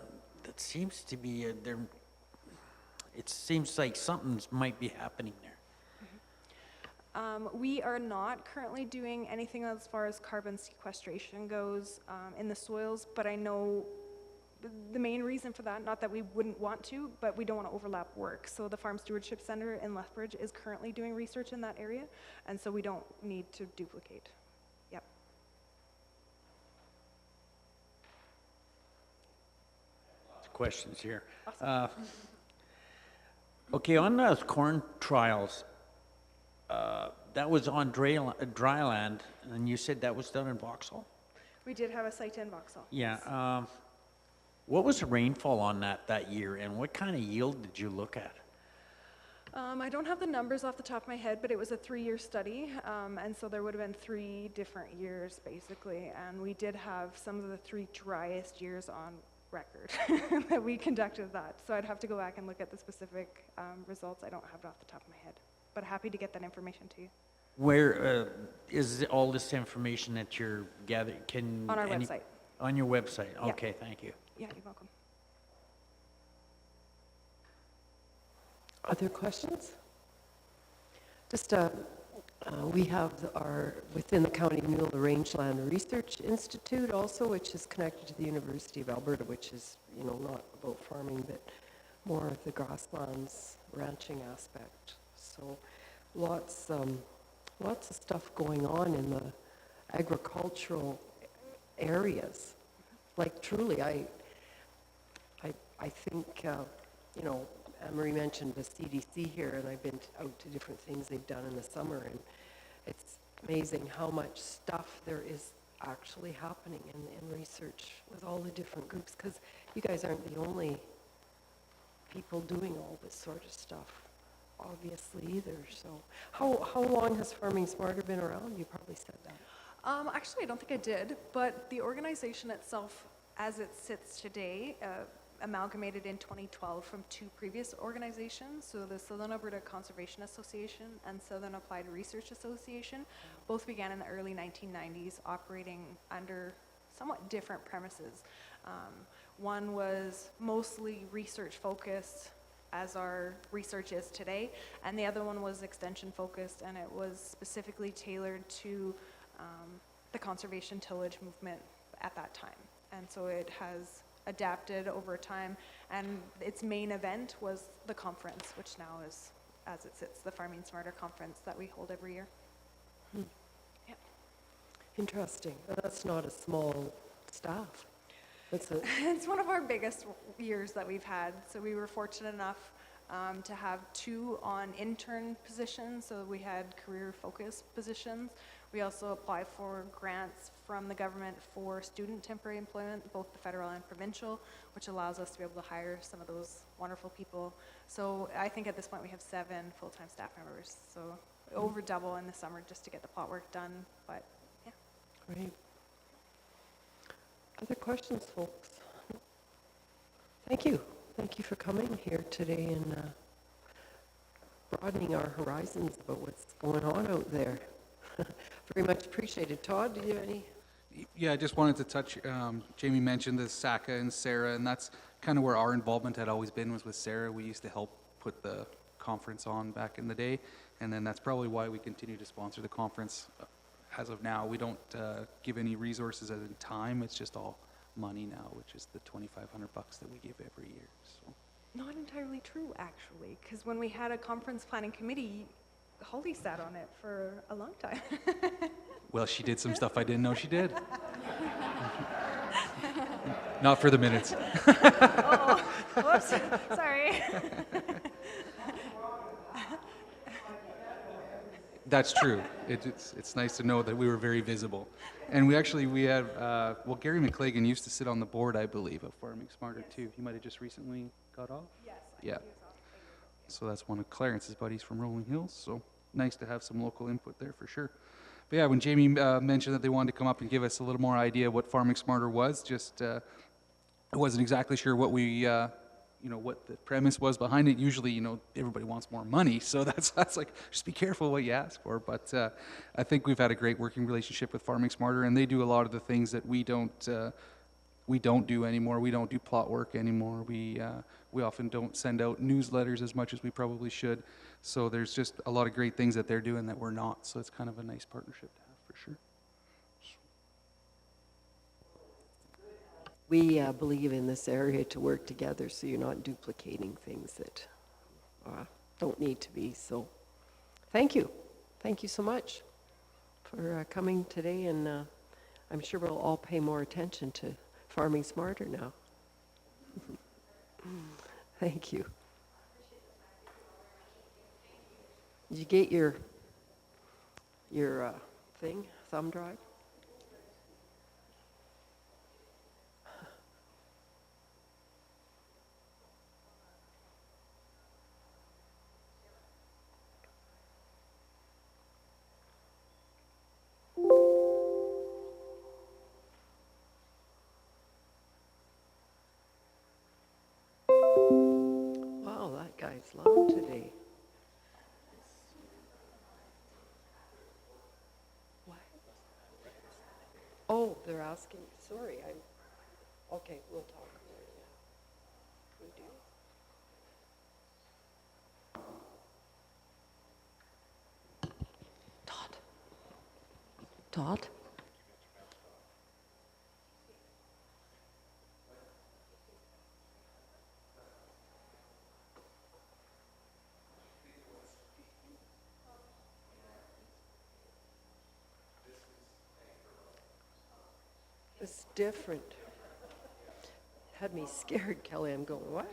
seems to be, it seems like something might be happening there. We are not currently doing anything as far as carbon sequestration goes in the soils, but I know the main reason for that, not that we wouldn't want to, but we don't want to overlap work. So the Farm Stewardship Center in Lethbridge is currently doing research in that area, and so we don't need to duplicate. Yep. Lots of questions here. Awesome. Okay, on those corn trials, that was on dry land, and you said that was done in Vauxhall? We did have a site in Vauxhall. Yeah. What was the rainfall on that year, and what kind of yield did you look at? I don't have the numbers off the top of my head, but it was a 3-year study, and so there would have been 3 different years, basically, and we did have some of the 3 driest years on record that we conducted that. So I'd have to go back and look at the specific results. I don't have it off the top of my head, but happy to get that information to you. Where is all this information that you're gathering? On our website. On your website? Yeah. Okay, thank you. Yeah, you're welcome. Other questions? Just, we have within the County of Mule, the Rangeland Research Institute also, which is connected to the University of Alberta, which is, not about farming, but more of the grasslands ranching aspect. So lots of stuff going on in the agricultural areas. Like truly, I think, Anne-Marie mentioned the CDC here, and I've been out to different things they've done in the summer, and it's amazing how much stuff there is actually happening in research with all the different groups, because you guys aren't the only people doing all this sort of stuff, obviously, either. So how long has Farming Smarter been around? You probably said that. Actually, I don't think I did, but the organization itself, as it sits today, amalgamated in 2012 from 2 previous organizations, so the Southern Alberta Conservation Association and Southern Applied Research Association. Both began in the early 1990s, operating under somewhat different premises. One was mostly research focused, as our research is today, and the other one was extension focused, and it was specifically tailored to the conservation tillage movement at that time. And so it has adapted over time, and its main event was the conference, which now is, as it sits, the Farming Smarter Conference that we hold every year. Yeah. Interesting. That's not a small staff. That's a, It's one of our biggest years that we've had. So we were fortunate enough to have 2 on intern positions. So we had career focused positions. We also apply for grants from the government for student temporary employment, both the federal and provincial, which allows us to be able to hire some of those wonderful people. So I think at this point we have 7 full-time staff members. So over double in the summer just to get the plot work done. But yeah. great. Other questions, folks? Thank you. Thank you for coming here today and broadening our horizons about what's going on out there. Very much appreciated. Todd, do you have any? Yeah, I just wanted to touch, Jamie mentioned the SACA and Sarah, and that's kind of where our involvement had always been, was with Sarah. We used to help put the conference on back in the day, and then that's probably why we continue to sponsor the conference. As of now, we don't give any resources as in time, it's just all money now, which is the $2,500 that we give every year. So. Not entirely true, actually, because when we had a conference planning committee, Holly sat on it for a long time. Well, she did some stuff I didn't know she did. Not for the minutes. Oh, whoops, sorry. That's true. It's nice to know that we were very visible. And we have, well, Gary McClagan used to sit on the board, I believe, of Farming Smarter too. He might have just recently got off? Yes. Yeah. So that's one of Clarence's buddies from Rolling Hills, so nice to have some local input there for sure. But yeah, when Jamie mentioned that they wanted to come up and give us a little more idea what Farming Smarter was, just I wasn't exactly sure what we, what the premise was behind it. Usually, everybody wants more money, so that's like, just be careful what you ask for. But I think we've had a great working relationship with Farming Smarter, and they do a lot of the things that we don't do anymore. We don't do plot work anymore. We often don't send out newsletters as much as we probably should. So there's just a lot of great things that they're doing that we're not. So it's kind of a nice partnership to have for sure. We believe in this area to work together so you're not duplicating things that don't need to be. So thank you. Thank you so much for coming today, and I'm sure we'll all pay more attention to Farming Smarter now. Thank you. Did you get your thing, thumb drive? Wow, that guy's loud today. What? Oh, they're asking, sorry, okay, we'll talk. We do. Todd? It's different. Had me scared, Kelly. I'm going, what?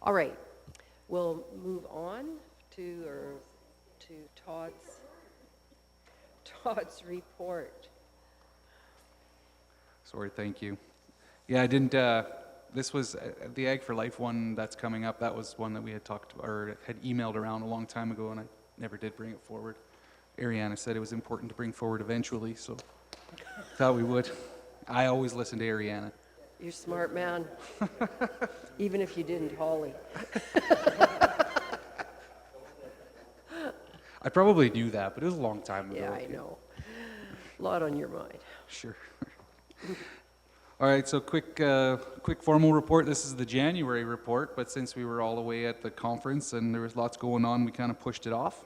All right. We'll move on to Todd's report. Sorry, thank you. Yeah, I didn't, this was the Ag for Life one that's coming up. That was one that we had talked or had emailed around a long time ago, and I never did bring it forward. Ariana said it was important to bring forward eventually, so thought we would. I always listen to Ariana. You're a smart man. Even if you didn't, Holly. I probably knew that, but it was a long time ago. Yeah, I know. A lot on your mind. Sure. All right, so quick formal report. This is the January report, but since we were all away at the conference and there was lots going on, we kind of pushed it off.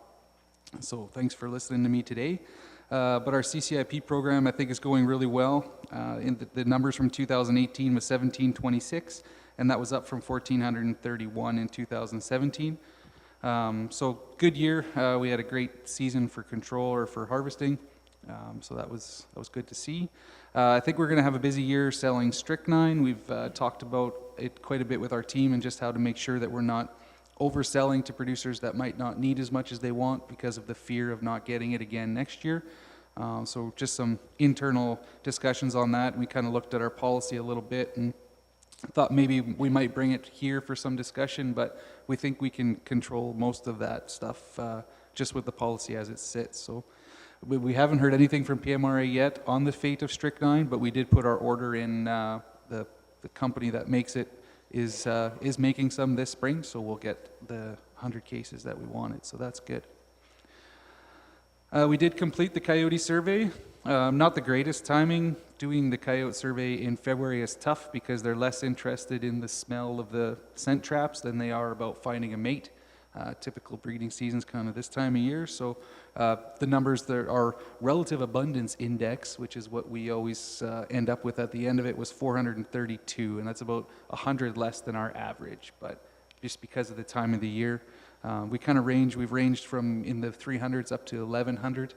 So thanks for listening to me today. But our CCIP program, I think, is going really well. The numbers from 2018 was 1726, and that was up from 1431 in 2017. So good year. We had a great season for control or for harvesting. So that was good to see. I think we're going to have a busy year selling strychnine. We've talked about it quite a bit with our team and just how to make sure that we're not overselling to producers that might not need as much as they want because of the fear of not getting it again next year. So just some internal discussions on that. We kind of looked at our policy a little bit and thought maybe we might bring it here for some discussion, but we think we can control most of that stuff just with the policy as it sits. So we haven't heard anything from PMRA yet on the fate of strychnine, but we did put our order in. The company that makes it is making some this spring, so we'll get the 100 cases that we wanted, so that's good. We did complete the coyote survey. Not the greatest timing. Doing the coyote survey in February is tough because they're less interested in the smell of the scent traps than they are about finding a mate. Typical breeding season's kind of this time of year, so the numbers there are relative abundance index, which is what we always end up with at the end of it, was 432, and that's about 100 less than our average, but just because of the time of the year. We've ranged from in the 300s up to 1100,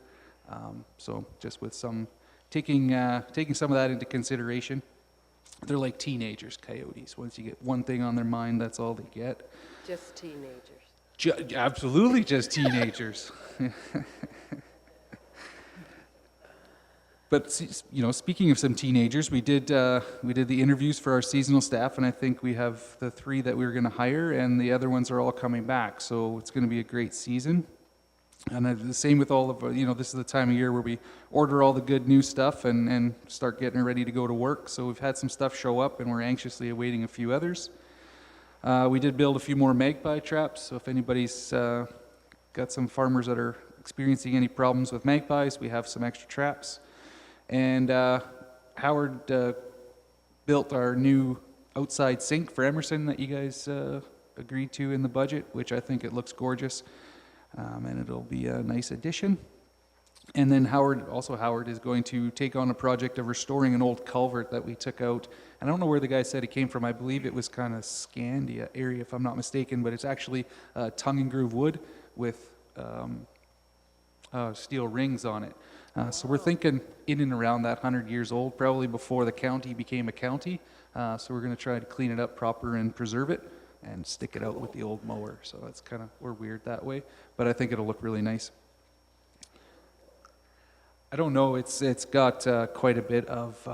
so just with some, taking some of that into consideration. They're like teenagers, coyotes. Once you get one thing on their mind, that's all they get. Just teenagers. Absolutely just teenagers. But you know, speaking of some teenagers, we did the interviews for our seasonal staff, and I think we have the 3 that we were going to hire, and the other ones are all coming back. So it's going to be a great season. And the same with all of this is the time of year where we order all the good new stuff and start getting ready to go to work. So we've had some stuff show up, and we're anxiously awaiting a few others. We did build a few more magpie traps, so if anybody's got some farmers that are experiencing any problems with magpies, we have some extra traps. And Howard built our new outside sink for Emerson that you guys agreed to in the budget, which I think it looks gorgeous, and it'll be a nice addition. And then Howard is going to take on a project of restoring an old culvert that we took out. And I don't know where the guy said it came from. I believe it was kind of Scandia area, if I'm not mistaken, but it's actually tongue and groove wood with steel rings on it. So we're thinking in and around that 100 years old, probably before the county became a county. So we're going to try to clean it up proper and preserve it and stick it out with the old mower. So that's kind of, we're weird that way, but I think it'll look really nice. I don't know, it's got quite a bit of,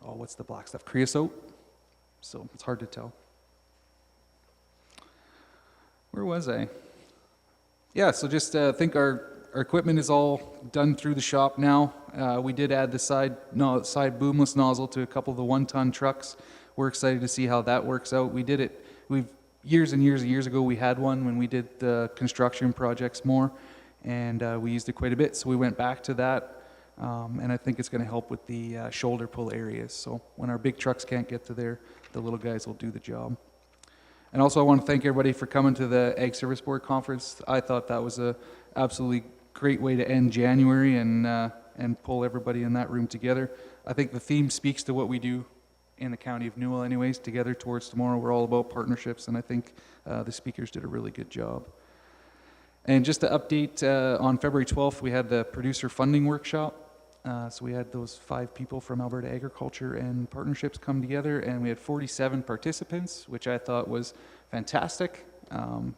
what's the black stuff? Creosote. So it's hard to tell. Where was I? Yeah, so just think our equipment is all done through the shop now. We did add the side boomless nozzle to a couple of the 1-ton trucks. We're excited to see how that works out. We did it, years and years ago we had one when we did the construction projects more, and we used it quite a bit, so we went back to that, and I think it's going to help with the shoulder pull areas. So when our big trucks can't get to there, the little guys will do the job. And also I want to thank everybody for coming to the Ag Service Board conference. I thought that was a absolutely great way to end January and pull everybody in that room together. I think the theme speaks to what we do in the county of Newell anyways. Together towards tomorrow, we're all about partnerships, and I think the speakers did a really good job. And just to update, on February 12th, we had the producer funding workshop. So we had those 5 people from Alberta Agriculture and Partnerships come together, and we had 47 participants, which I thought was fantastic. Definitely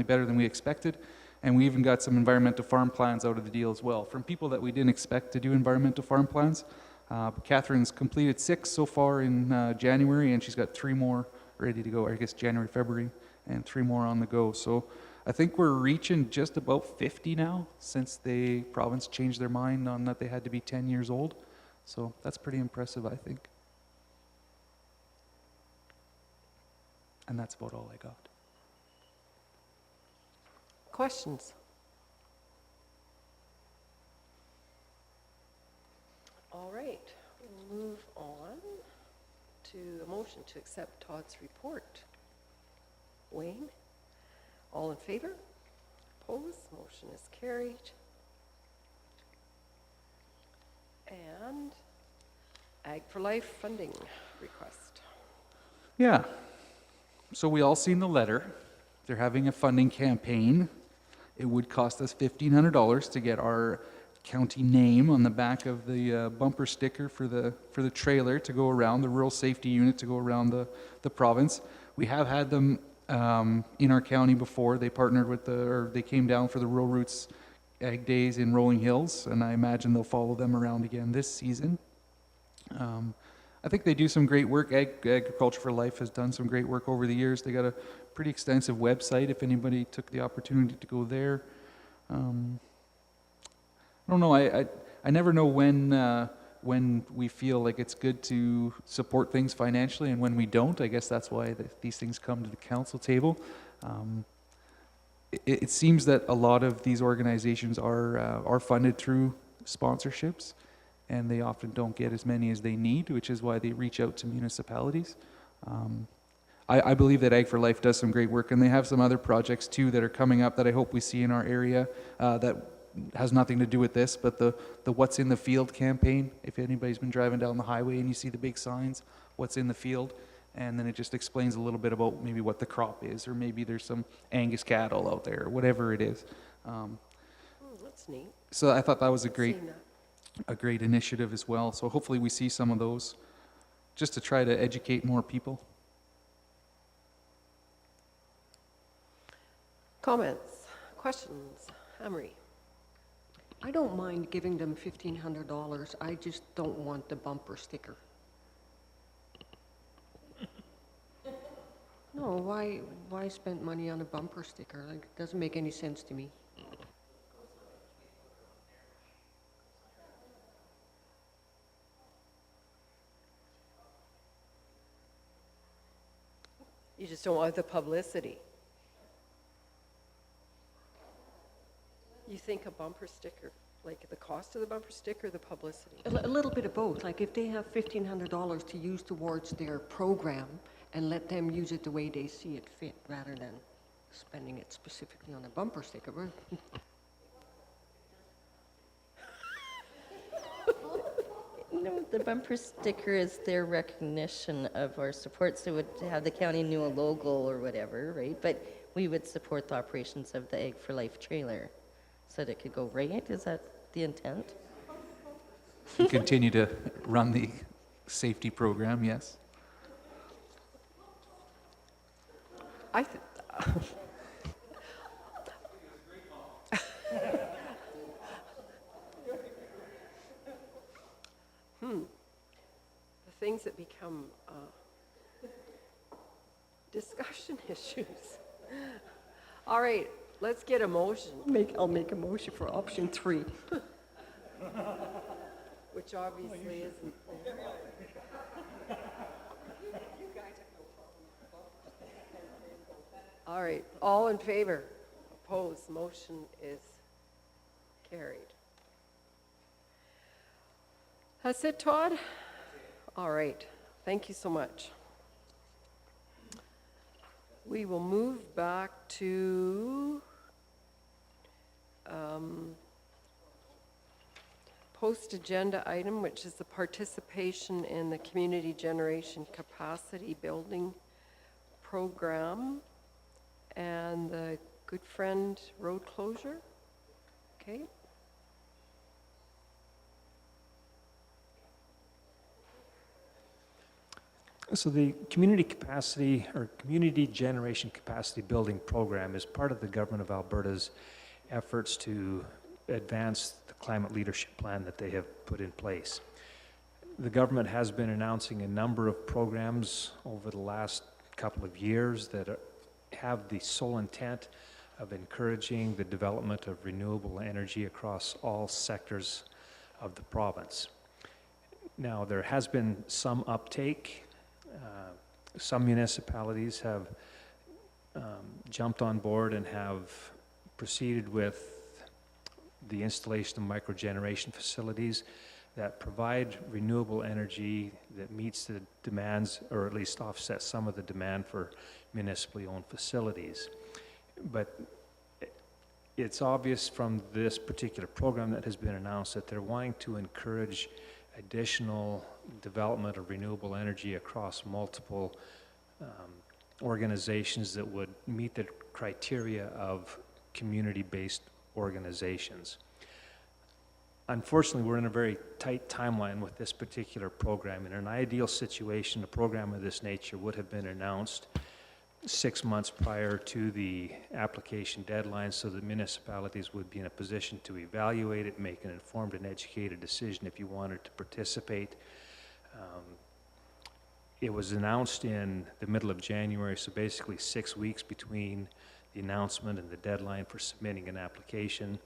better than we expected. And we even got some environmental farm plans out of the deal as well, from people that we didn't expect to do environmental farm plans. Catherine's completed 6 so far in January, and she's got 3 more ready to go, I guess January, February, and 3 more on the go. So I think we're reaching just about 50 now, since the province changed their mind on that they had to be 10 years old. So that's pretty impressive, I think. And that's about all I got. Questions? motion to accept Todd's report? Wayne? All in favor? Opposed? Motion is carried. And Ag for Life funding request. Yeah. So we all seen the letter. They're having a funding campaign. It would cost us $1,500 to get our county name on the back of the bumper sticker for the trailer to go around, the rural safety unit to go around the province. We have had them in our county before. They partnered with they came down for the Rural Roots Ag Days in Rolling Hills, and I imagine they'll follow them around again this season. I think they do some great work. Agriculture for Life has done some great work over the years. They got a pretty extensive website if anybody took the opportunity to go there. I don't know. I never know when we feel like it's good to support things financially and when we don't. I guess that's why these things come to the council table. It seems that a lot of these organizations are funded through sponsorships, and they often don't get as many as they need, which is why they reach out to municipalities. I believe that Ag for Life does some great work, and they have some other projects too that are coming up that I hope we see in our area that has nothing to do with this, but the What's in the Field campaign. If anybody's been driving down the highway and you see the big signs, what's in the field, and then it just explains a little bit about maybe what the crop is, or maybe there's some Angus cattle out there, or whatever it is. That's neat. So I thought that was a great Seen that. a great initiative as well. So hopefully we see some of those just to try to educate more people. Comments, questions? Emery? I don't mind giving them $1,500. I just don't want the bumper sticker. No, why spend money on a bumper sticker? Like, it doesn't make any sense to me. You just don't want the publicity. You think a bumper sticker, like the cost of the bumper sticker, the publicity? A little bit of both. Like, if they have $1,500 to use towards their program, and let them use it the way they see it fit, rather than spending it specifically on a bumper sticker. No, the bumper sticker is their recognition of our support, so it would have the county new a logo or whatever, right? But we would support the operations of the Ag for Life trailer, so that it could go right. Is that the intent? And continue to run the safety program, yes. The things that become discussion issues. All right, let's get a motion. I'll make a motion for option 3. Which obviously isn't there. All right, all in favor? Opposed? Motion is carried. That's it, Todd? All right, thank you so much. We will move back to post-agenda item, which is the participation in the Community Generation Capacity Building Program and the Good Friend Road closure. Okay. So the community capacity or community generation capacity building program is part of the government of Alberta's efforts to advance the climate leadership plan that they have put in place. The government has been announcing a number of programs over the last couple of years that have the sole intent of encouraging the development of renewable energy across all sectors of the province. Now, there has been some uptake. Some municipalities have jumped on board and have proceeded with the installation of microgeneration facilities. that provide renewable energy that meets the demands, or at least offsets some of the demand for municipally owned facilities. But it's obvious from this particular program that has been announced that they're wanting to encourage additional development of renewable energy across multiple organizations that would meet the criteria of community-based organizations. Unfortunately, we're in a very tight timeline with this particular program. In an ideal situation, a program of this nature would have been announced 6 months prior to the application deadline so that municipalities would be in a position to evaluate it, make an informed and educated decision if you wanted to participate. It was announced in the middle of January, so basically 6 weeks between the announcement and the deadline for submitting an application.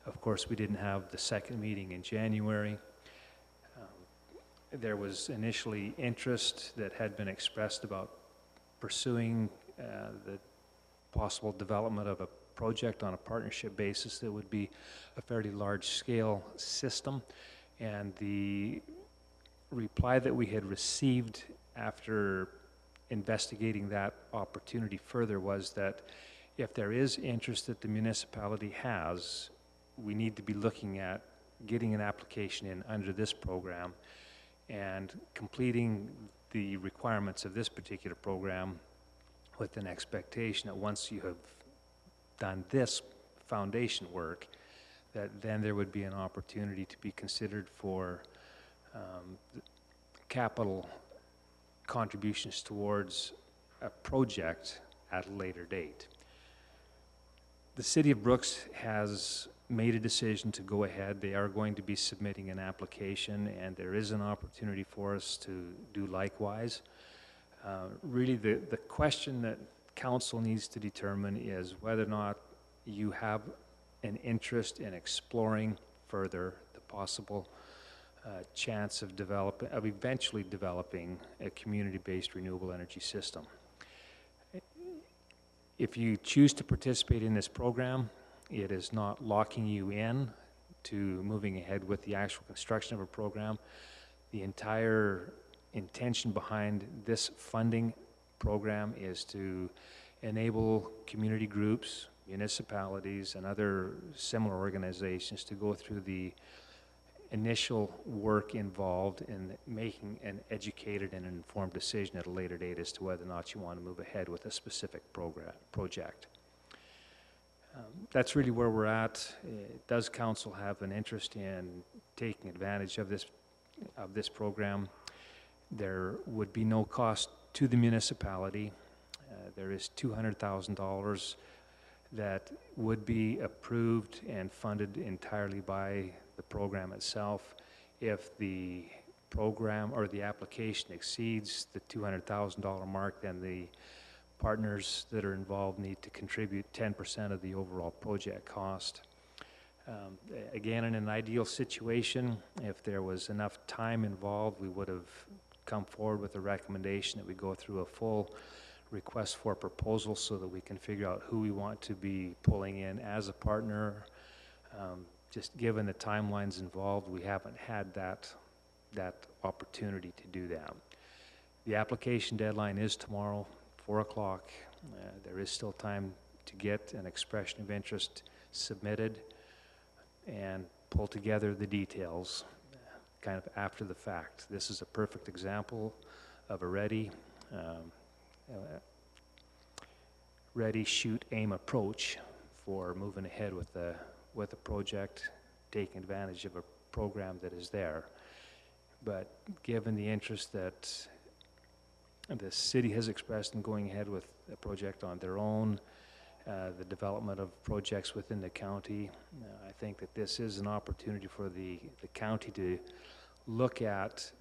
Of course, we didn't have the second meeting in January. There was initially interest that had been expressed about pursuing the possible development of a project on a partnership basis that would be a fairly large-scale system. And the reply that we had received after investigating that opportunity further was that if there is interest that the municipality has, we need to be looking at getting an application in under this program and completing the requirements of this particular program with an expectation that once you have done this foundation work, that then there would be an opportunity to be considered for capital contributions towards a project at a later date. The City of Brooks has made a decision to go ahead. They are going to be submitting an application, and there is an opportunity for us to do likewise. Really, the question that council needs to determine is whether or not you have an interest in exploring further the possible chance of eventually developing a community-based renewable energy system. If you choose to participate in this program, it is not locking you in to moving ahead with the actual construction of a program. The entire intention behind this funding program is to enable community groups, municipalities, and other similar organizations to go through the initial work involved in making an educated and informed decision at a later date as to whether or not you want to move ahead with a specific project. That's really where we're at. Does council have an interest in taking advantage of this program? There would be no cost to the municipality. There is $200,000 that would be approved and funded entirely by the program itself. If the program or the application exceeds the $200,000 mark, then the partners that are involved need to contribute 10% of the overall project cost. Again, in an ideal situation, if there was enough time involved, we would have come forward with a recommendation that we go through a full request for proposal so that we can figure out who we want to be pulling in as a partner. Just given the timelines involved, we haven't had that opportunity to do that. The application deadline is tomorrow, 4 o'clock. There is still time to get an expression of interest submitted and pull together the details kind of after the fact. This is a perfect example of a ready, shoot, aim approach for moving ahead with a project, taking advantage of a program that is there. But given the interest that the city has expressed in going ahead with a project on their own, the development of projects within the county, I think that this is an opportunity for the county to look at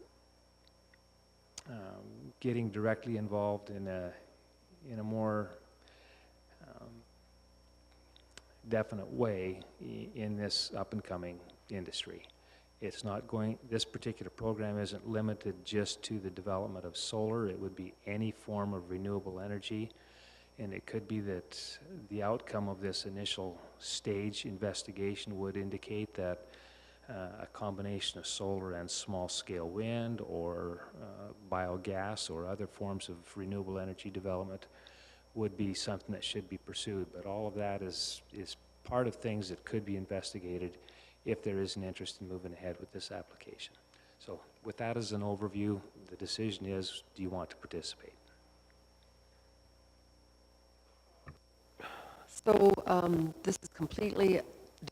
getting directly involved in a more definite way in this up-and-coming industry. It's not this particular program isn't limited just to the development of solar. It would be any form of renewable energy, and it could be that the outcome of this initial stage investigation would indicate that a combination of solar and small-scale wind, or biogas, or other forms of renewable energy development would be something that should be pursued. But all of that is part of things that could be investigated if there is an interest in moving ahead with this application. So with that as an overview, the decision is, do you want to participate? So this is completely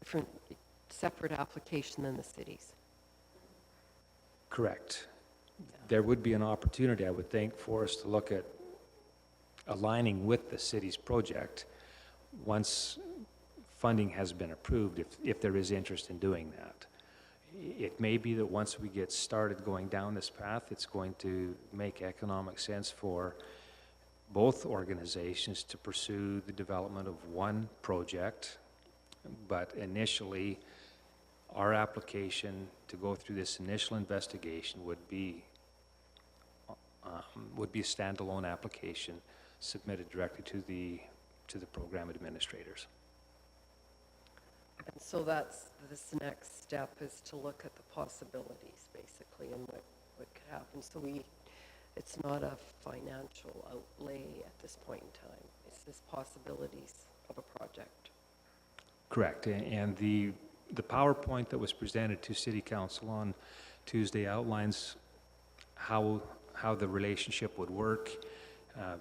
different, separate application than the cities. Correct. There would be an opportunity, I would think, for us to look at aligning with the city's project once funding has been approved, if there is interest in doing that. It may be that once we get started going down this path, it's going to make economic sense for both organizations to pursue the development of one project, but initially, our application to go through this initial investigation would be a standalone application submitted directly to the program administrators. And so that's, this next step is to look at the possibilities, basically, and what could happen. So it's not a financial outlay at this point in time. It's just possibilities of a project. Correct. And the PowerPoint that was presented to City Council on Tuesday outlines how the relationship would work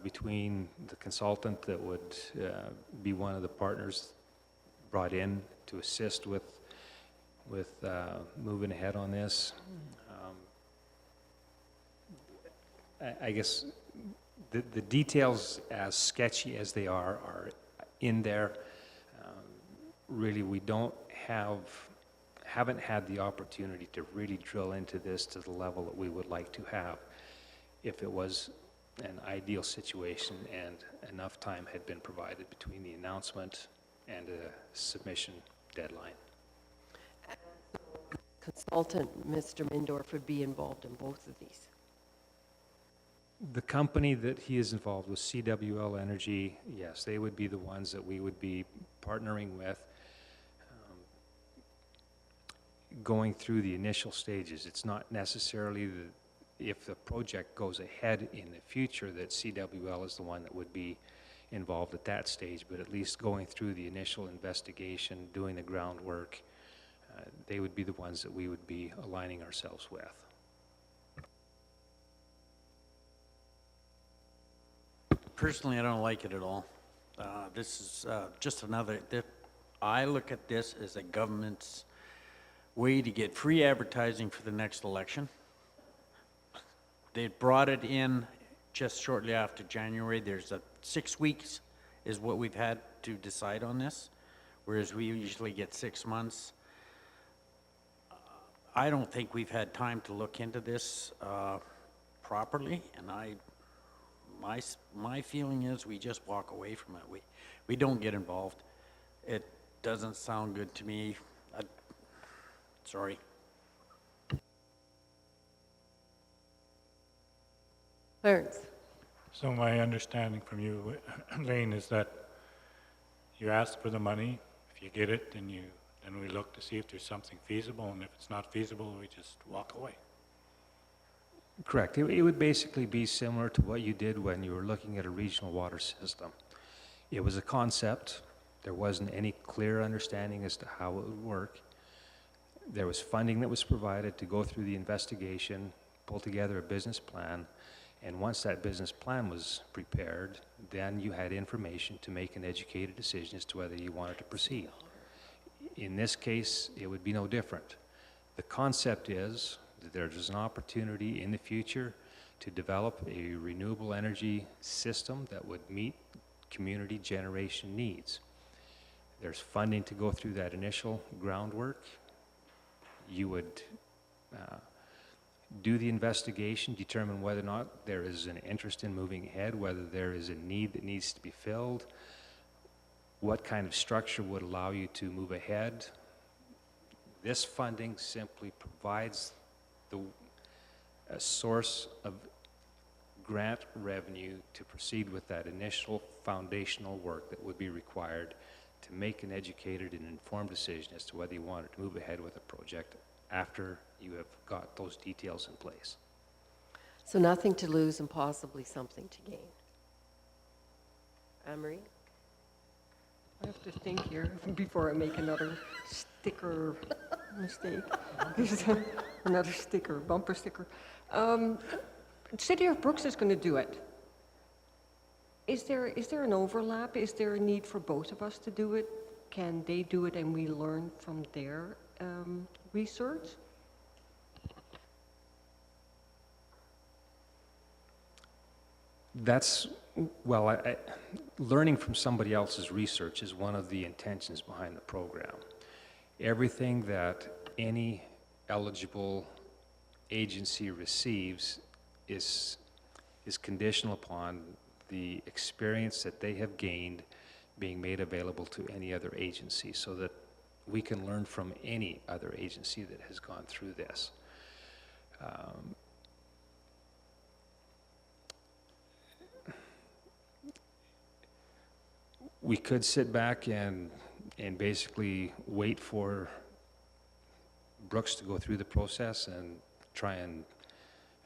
between the consultant that would be one of the partners brought in to assist with moving ahead on this. I guess the details, as sketchy as they are in there. Really, we haven't had the opportunity to really drill into this to the level that we would like to have if it was an ideal situation and enough time had been provided between the announcement and a submission deadline. Consultant, Mr. Mindorf, would be involved in both of these. The company that he is involved with, CWL Energy, yes, they would be the ones that we would be partnering with, going through the initial stages. It's not necessarily if the project goes ahead in the future that CWL is the one that would be involved at that stage, but at least going through the initial investigation, doing the groundwork, they would be the ones that we would be aligning ourselves with. Personally, I don't like it at all. This is just another, I look at this as a government's way to get free advertising for the next election. They brought it in just shortly after January. There's 6 weeks is what we've had to decide on this, whereas we usually get 6 months. I don't think we've had time to look into this properly, and my feeling is we just walk away from it. We don't get involved. It doesn't sound good to me. Sorry. Clarence? So my understanding from you, Lane, is that you ask for the money. If you get it, then we look to see if there's something feasible, and if it's not feasible, we just walk away. Correct. It would basically be similar to what you did when you were looking at a regional water system. It was a concept. There wasn't any clear understanding as to how it would work. There was funding that was provided to go through the investigation, pull together a business plan, and once that business plan was prepared, then you had information to make an educated decision as to whether you wanted to proceed. In this case, it would be no different. The concept is that there's an opportunity in the future to develop a renewable energy system that would meet community generation needs. There's funding to go through that initial groundwork. You would do the investigation, determine whether or not there is an interest in moving ahead, whether there is a need that needs to be filled, what kind of structure would allow you to move ahead. This funding simply provides a source of grant revenue to proceed with that initial foundational work that would be required to make an educated and informed decision as to whether you wanted to move ahead with a project after you have got those details in place. So nothing to lose and possibly something to gain. Anne-Marie? I have to think here before I make another sticker mistake. Another sticker, bumper sticker. City of Brooks is going to do it. Is there an overlap? Is there a need for both of us to do it? Can they do it and we learn from their research? That's, well, learning from somebody else's research is one of the intentions behind the program. Everything that any eligible agency receives is conditional upon the experience that they have gained being made available to any other agency, so that we can learn from any other agency that has gone through this. We could sit back and basically wait for Brooks to go through the process and try and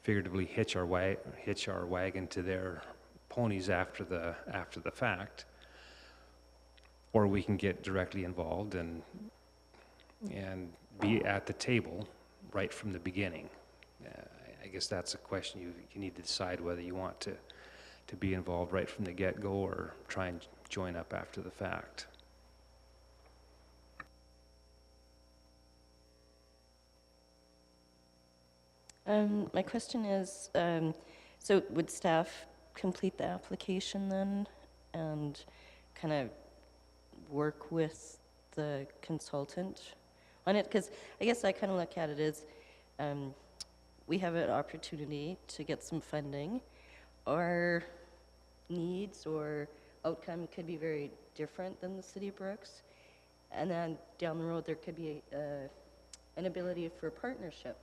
figuratively hitch our wagon to their ponies after the fact, or we can get directly involved and be at the table right from the beginning. I guess that's a question you need to decide whether you want to be involved right from the get-go or try and join up after the fact. My question is, so would staff complete the application then and kind of work with the consultant on it? Because I guess I kind of look at it as we have an opportunity to get some funding. Our needs or outcome could be very different than the City of Brooks. And then down the road, there could be an ability for a partnership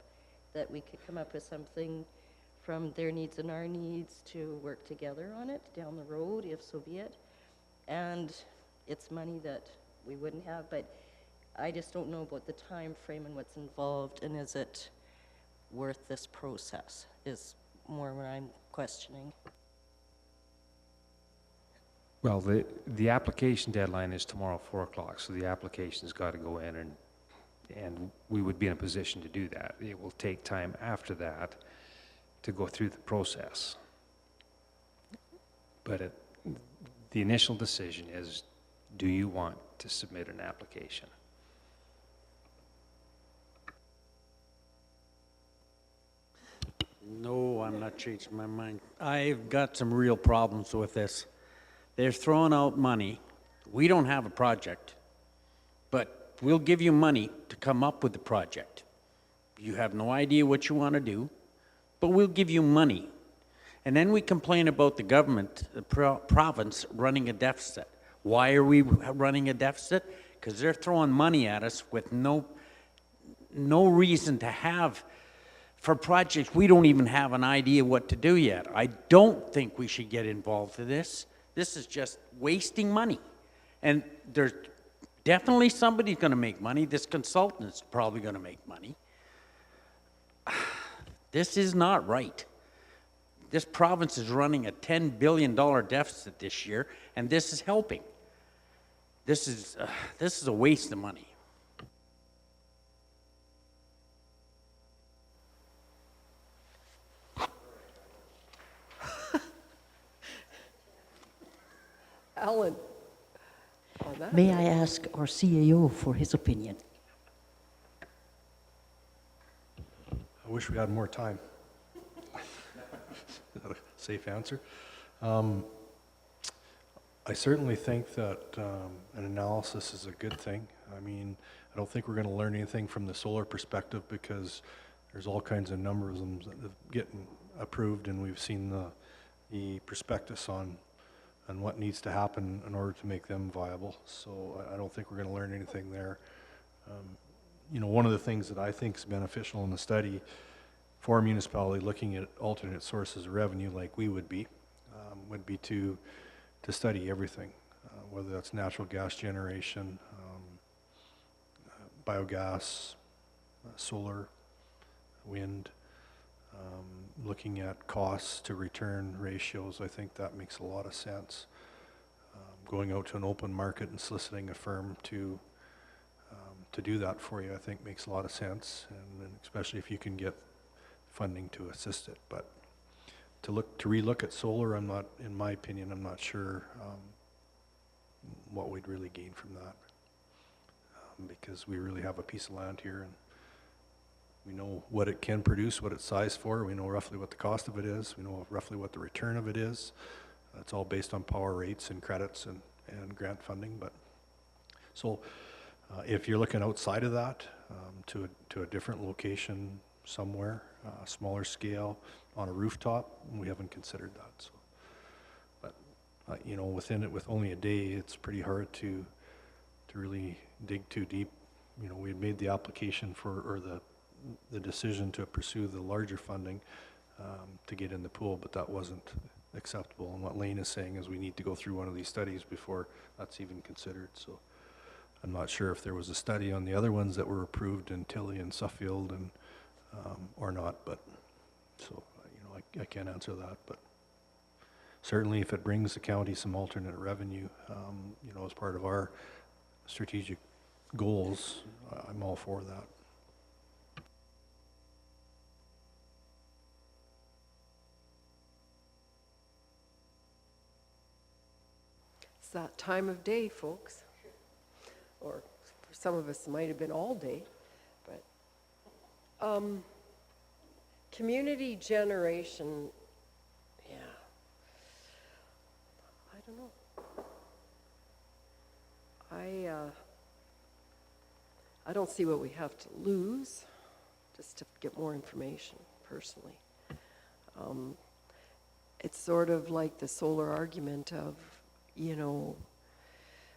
that we could come up with something from their needs and our needs to work together on it down the road, if so be it. And it's money that we wouldn't have, but I just don't know about the time frame and what's involved, and is it worth this process, is more what I'm questioning. Well, the application deadline is tomorrow, 4 o'clock, so the application's got to go in, and we would be in a position to do that. It will take time after that to go through the process. But the initial decision is, do you want to submit an application? No, I'm not changing my mind. I've got some real problems with this. They're throwing out money. We don't have a project, but we'll give you money to come up with the project. You have no idea what you want to do, but we'll give you money. And then we complain about the government, the province, running a deficit. Why are we running a deficit? Because they're throwing money at us with no reason to have for projects we don't even have an idea what to do yet. I don't think we should get involved in this. This is just wasting money. And there's definitely somebody's going to make money. This consultant's probably going to make money. This is not right. This province is running a $10 billion deficit this year, and this is helping. This is a waste of money. Alan? on that. May I ask our CAO for his opinion? I wish we had more time. Is that a safe answer? I certainly think that an analysis is a good thing. I mean, I don't think we're going to learn anything from the solar perspective because there's all kinds of numbers that are getting approved, and we've seen the prospectus on what needs to happen in order to make them viable. So I don't think we're going to learn anything there. You know, one of the things that I think is beneficial in the study for a municipality looking at alternate sources of revenue like we would be to study everything. whether that's natural gas generation, biogas, solar, wind, looking at costs to return ratios, I think that makes a lot of sense. Going out to an open market and soliciting a firm to do that for you, I think makes a lot of sense, and especially if you can get funding to assist it. But to relook at solar, I'm not, in my opinion, I'm not sure what we'd really gain from that, because we really have a piece of land here, and we know what it can produce, what it's sized for. We know roughly what the cost of it is. We know roughly what the return of it is. It's all based on power rates and credits and grant funding. But so if you're looking outside of that, to a different location somewhere, smaller scale, on a rooftop, we haven't considered that. So, but you know, within it, with only a day, it's pretty hard to really dig too deep. You know, we had made the application for, or the decision to pursue the larger funding to get in the pool, but that wasn't acceptable. And what Lane is saying is we need to go through one of these studies before that's even considered. So I'm not sure if there was a study on the other ones that were approved in Tilly and Suffield and or not, but so, you know, I can't answer that, but certainly if it brings the county some alternate revenue, you know, as part of our strategic goals, I'm all for that. It's that time of day, folks. Or for some of us, it might have been all day. But community generation, yeah. I don't know. I don't see what we have to lose just to get more information, personally. It's sort of like the solar argument of, you know,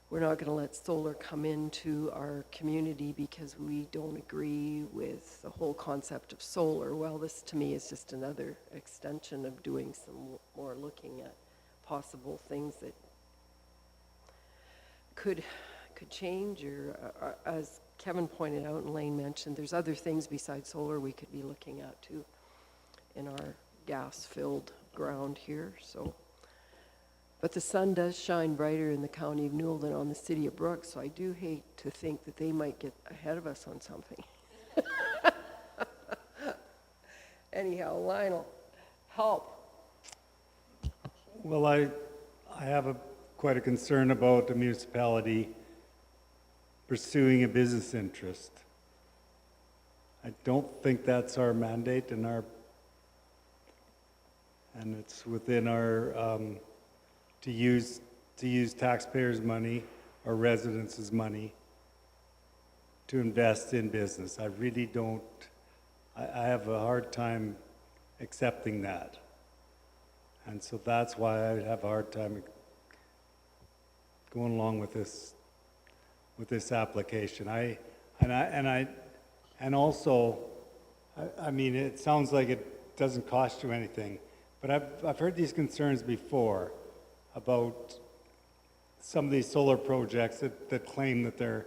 we're not going to let solar come into our community because we don't agree with the whole concept of solar. Well, this to me is just another extension of doing some more looking at possible things that could change, or as Kevin pointed out and Lane mentioned, there's other things besides solar we could be looking at too in our gas-filled ground here. So, but the sun does shine brighter in the county of Newell than on the city of Brooks, so I do hate to think that they might get ahead of us on something. Anyhow, Lionel, help. Well, I have quite a concern about the municipality pursuing a business interest. I don't think that's our mandate, and it's within our to use taxpayers' money or residents' money to invest in business. I really don't. I have a hard time accepting that, and so that's why I have a hard time going along with this application. I mean, it sounds like it doesn't cost you anything, but I've heard these concerns before about some of these solar projects that claim that they're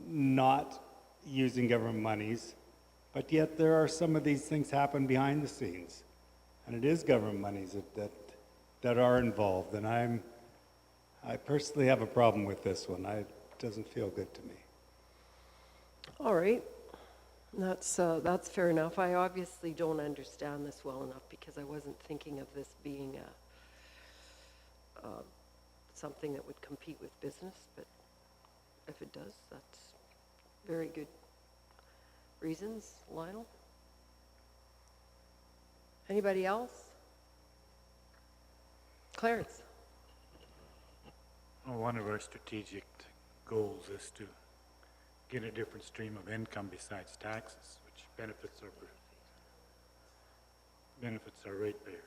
not using government monies, but yet there are some of these things happen behind the scenes, and it is government monies that are involved, and I personally have a problem with this one. It doesn't feel good to me. All right, that's fair enough. I obviously don't understand this well enough because I wasn't thinking of this being something that would compete with business, but if it does, that's very good reasons. Lionel? Anybody else? Clarence? Well, one of our strategic goals is to get a different stream of income besides taxes, which benefits our ratepayers.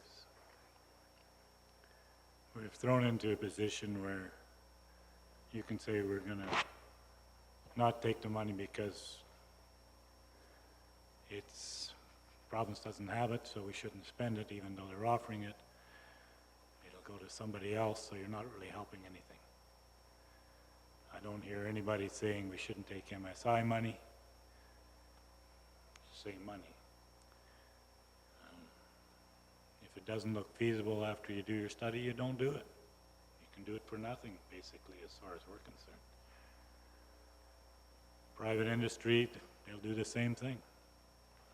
We've thrown into a position where you can say we're going to not take the money because province doesn't have it, so we shouldn't spend it even though they're offering it. It'll go to somebody else, so you're not really helping anything. I don't hear anybody saying we shouldn't take MSI money. Same money. If it doesn't look feasible after you do your study, you don't do it. You can do it for nothing, basically, as far as we're concerned. Private industry, they'll do the same thing.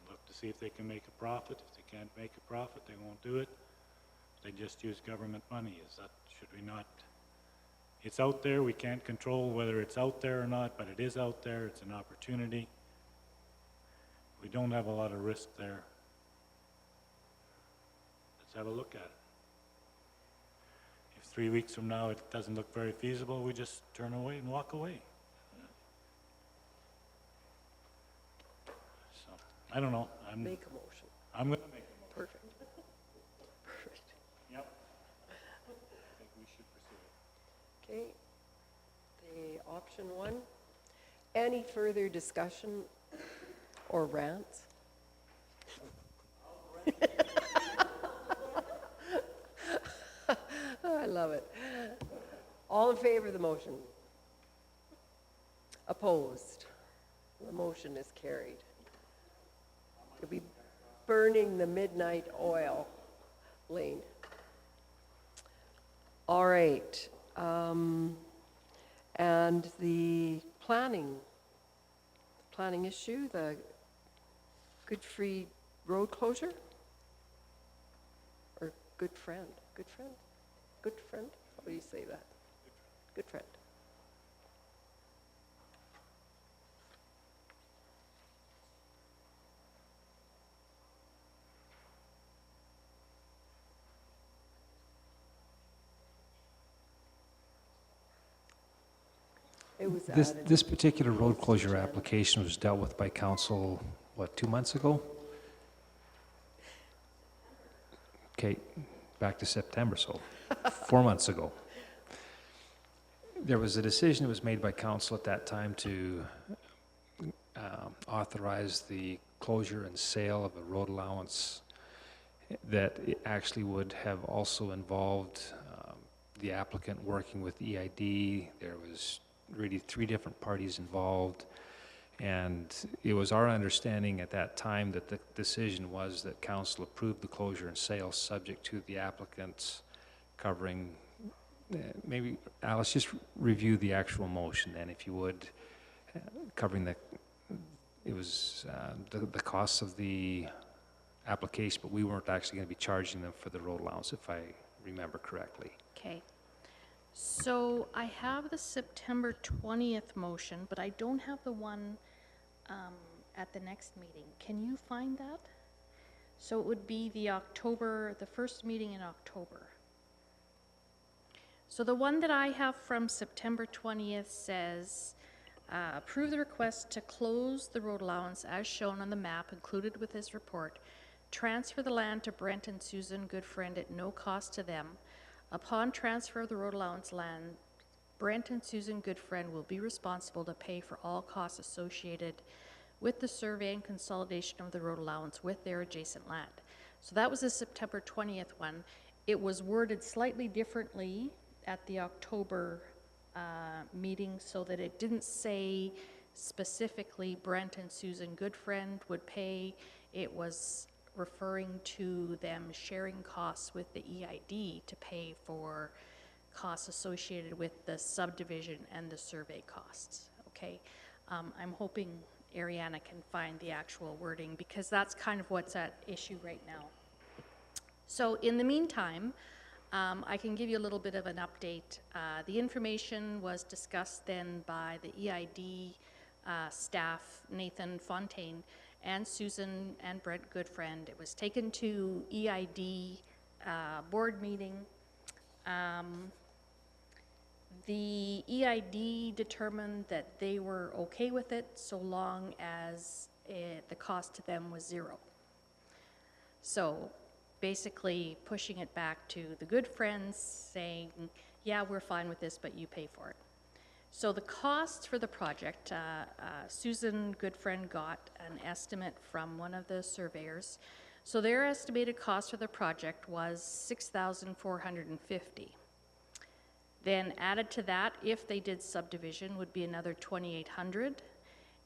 Look to see if they can make a profit. If they can't make a profit, they won't do it. They just use government money. Should we not? It's out there. We can't control whether it's out there or not, but it is out there. It's an opportunity. We don't have a lot of risk there. Let's have a look at it. If 3 weeks from now it doesn't look very feasible, we just turn away and walk away. So, I don't know. Make a motion. I'm going to make a motion. Perfect. Perfect. Yep. I think we should pursue it. Okay. The option one. Any further discussion or rants? I love it. All in favor of the motion? Opposed? The motion is carried. You'll be burning the midnight oil lane. All right. And the planning issue, the Good Free road closure? Or Good Friend? Good Friend? Good Friend? How do you say that? Good Friend. It was added. This particular road closure application was dealt with by council, what, 2 months ago? Okay, back to September, so 4 months ago. There was a decision that was made by council at that time to authorize the closure and sale of a road allowance that it actually would have also involved the applicant working with EID. There was really 3 different parties involved, and it was our understanding at that time that the decision was that council approved the closure and sale subject to the applicants covering, maybe Alice, just review the actual motion then, if you would, covering it was the costs of the application, but we weren't actually going to be charging them for the road allowance, if I remember correctly. Okay. So I have the September 20th motion, but I don't have the one at the next meeting. Can you find that? So it would be the first meeting in October. So the one that I have from September 20th says, approve the request to close the road allowance as shown on the map included with this report. Transfer the land to Brent and Susan Goodfriend at no cost to them. Upon transfer of the road allowance land, Brent and Susan Goodfriend will be responsible to pay for all costs associated with the survey and consolidation of the road allowance with their adjacent land. So that was the September 20th one. It was worded slightly differently at the October meeting so that it didn't say specifically Brent and Susan Goodfriend would pay. It was referring to them sharing costs with the EID to pay for costs associated with the subdivision and the survey costs, okay? I'm hoping Ariana can find the actual wording because that's kind of what's at issue right now. So in the meantime, I can give you a little bit of an update. The information was discussed then by the EID staff, Nathan Fontaine, and Susan and Brent Goodfriend. It was taken to EID board meeting. The EID determined that they were okay with it so long as the cost to them was zero. So basically pushing it back to the Goodfriends saying, yeah, we're fine with this, but you pay for it. So the costs for the project, Susan Goodfriend got an estimate from one of the surveyors. So their estimated cost for the project was $6,450. Then added to that, if they did subdivision, would be another 2,800,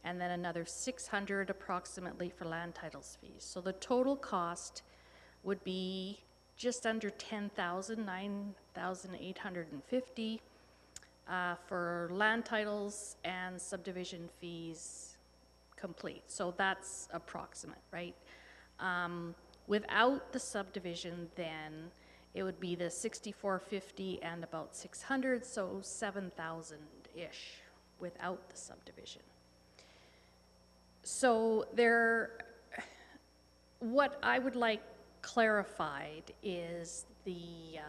and then another 600 approximately for land titles fees. So the total cost would be just under 10,000, 9,850 for land titles and subdivision fees complete. So that's approximate, right? Without the subdivision, then it would be the 6,450 and about 600, so 7,000-ish without the subdivision. So what I would like clarified is the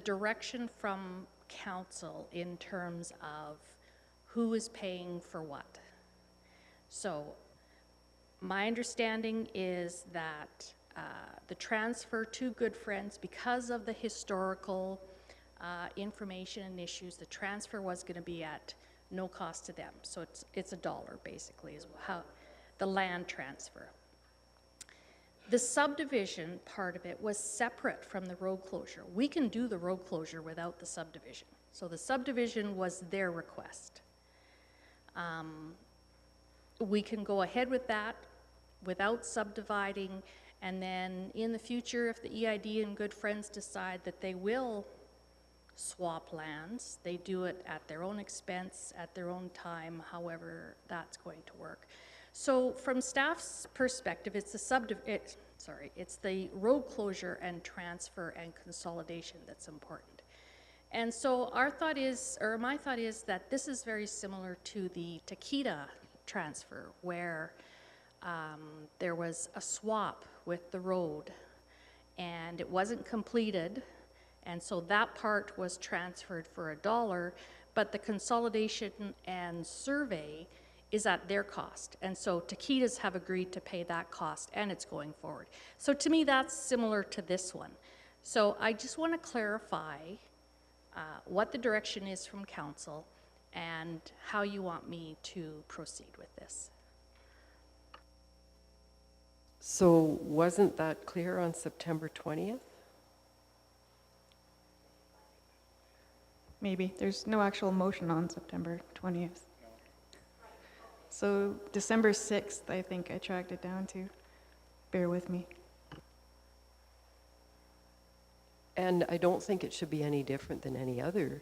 direction from council in terms of who is paying for what. So my understanding is that the transfer to Good Friends, because of the historical information and issues, the transfer was going to be at no cost to them. So it's $1 basically is how the land transfer. The subdivision part of it was separate from the road closure. We can do the road closure without the subdivision. So the subdivision was their request. We can go ahead with that without subdividing, and then in the future, if the EID and Good Friends decide that they will swap lands, they do it at their own expense, at their own time, however that's going to work. So from staff's perspective, it's the road closure and transfer and consolidation that's important. And so our thought is, or my thought is, that this is very similar to the Takeda transfer, where there was a swap with the road and it wasn't completed, and so that part was transferred for $1, but the consolidation and survey is at their cost. And so Takeda's have agreed to pay that cost, and it's going forward. So to me, that's similar to this one. So I just want to clarify what the direction is from council and how you want me to proceed with this. So wasn't that clear on September 20th? Maybe. There's no actual motion on September 20th. So December 6th, I think I tracked it down to. Bear with me. And I don't think it should be any different than any other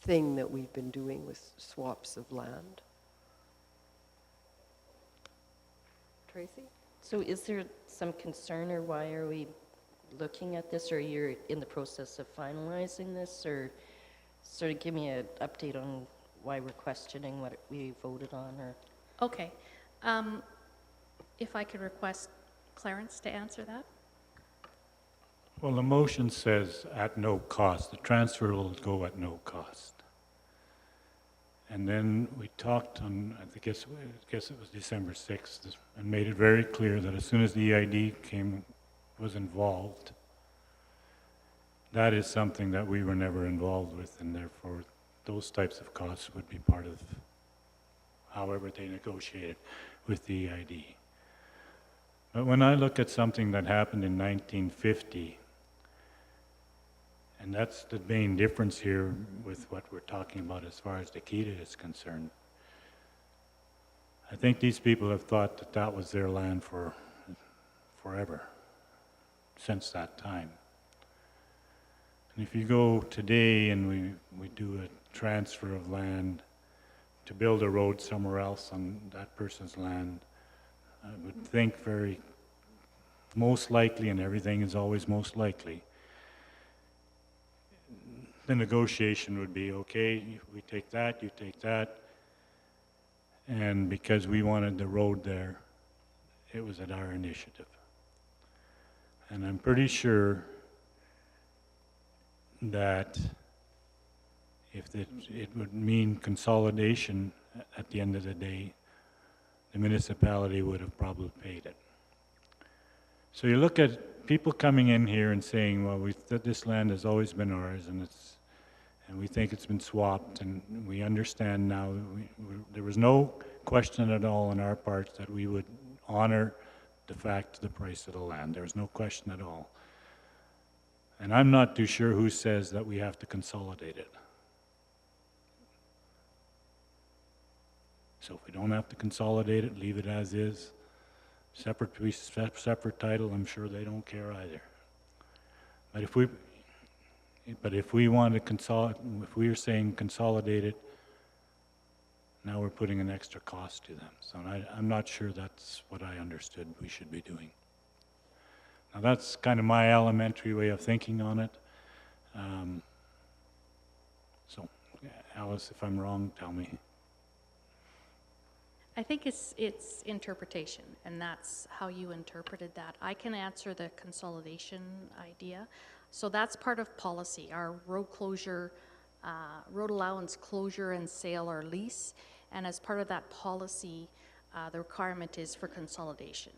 thing that we've been doing with swaps of land. Tracy? So is there some concern, or why are we looking at this, or you're in the process of finalizing this, or sort of give me an update on why we're questioning what we voted on, or? Okay. If I could request Clarence to answer that? Well, the motion says at no cost. The transfer will go at no cost. And then we talked on, I guess it was December 6th, and made it very clear that as soon as the EID was involved, that is something that we were never involved with, and therefore those types of costs would be part of however they negotiated with the EID. But when I look at something that happened in 1950, and that's the main difference here with what we're talking about as far as Takeda is concerned. I think these people have thought that that was their land for forever, since that time. And if you go today and we do a transfer of land to build a road somewhere else on that person's land, I would think very most likely, and everything is always most likely, the negotiation would be, okay, we take that, you take that, and because we wanted the road there, it was at our initiative. And I'm pretty sure that if it would mean consolidation at the end of the day, the municipality would have probably paid it. So you look at people coming in here and saying, well, this land has always been ours, and we think it's been swapped, and we understand now that there was no question at all on our part that we would honor the price of the land. There was no question at all. And I'm not too sure who says that we have to consolidate it. So if we don't have to consolidate it, leave it as is, separate piece, separate title, I'm sure they don't care either. But if we want to if we are saying consolidate it, now we're putting an extra cost to them. So I'm not sure that's what I understood we should be doing. Now that's kind of my elementary way of thinking on it. So Alice, if I'm wrong, tell me. I think it's interpretation, and that's how you interpreted that. I can answer the consolidation idea. So that's part of policy, our road closure, road allowance closure and sale or lease. And as part of that policy, the requirement is for consolidation.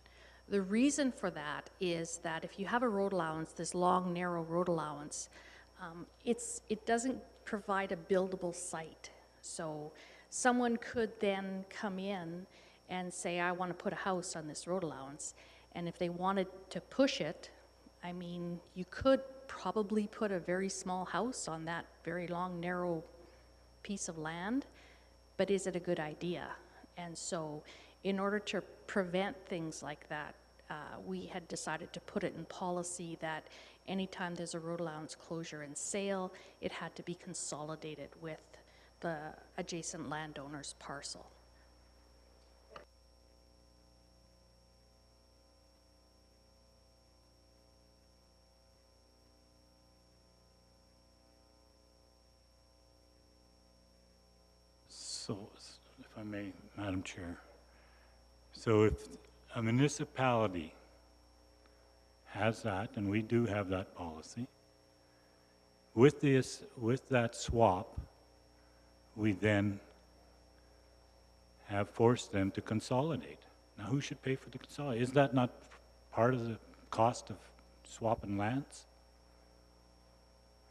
The reason for that is that if you have a road allowance, this long, narrow road allowance, it doesn't provide a buildable site. So someone could then come in and say, I want to put a house on this road allowance. And if they wanted to push it, I mean, you could probably put a very small house on that very long, narrow piece of land, but is it a good idea? And so in order to prevent things like that, we had decided to put it in policy that anytime there's a road allowance closure and sale, it had to be consolidated with the adjacent landowner's parcel. So, if I may, Madam Chair. So if a municipality has that, and we do have that policy, with that swap, we then have forced them to consolidate. Now, who should pay for the consolidation? Is that not part of the cost of swapping lands?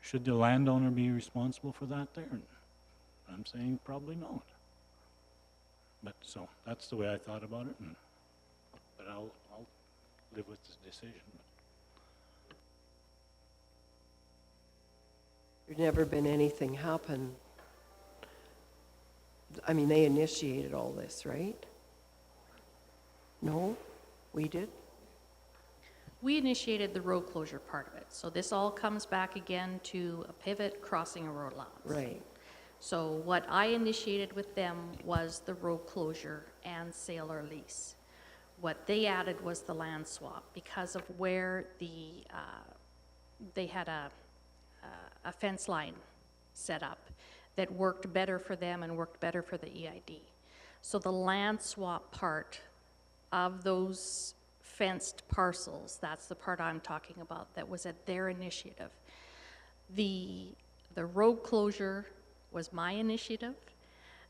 Should the landowner be responsible for that there? I'm saying probably not. But so that's the way I thought about it. But I'll live with the decision. There's never been anything happen. I mean, they initiated all this, right? No? We did? We initiated the road closure part of it. So this all comes back again to a pivot crossing a road allowance. Right. So what I initiated with them was the road closure and sale or lease. What they added was the land swap because of where they had a fence line set up that worked better for them and worked better for the EID. So the land swap part of those fenced parcels, that's the part I'm talking about, that was at their initiative. The road closure was my initiative.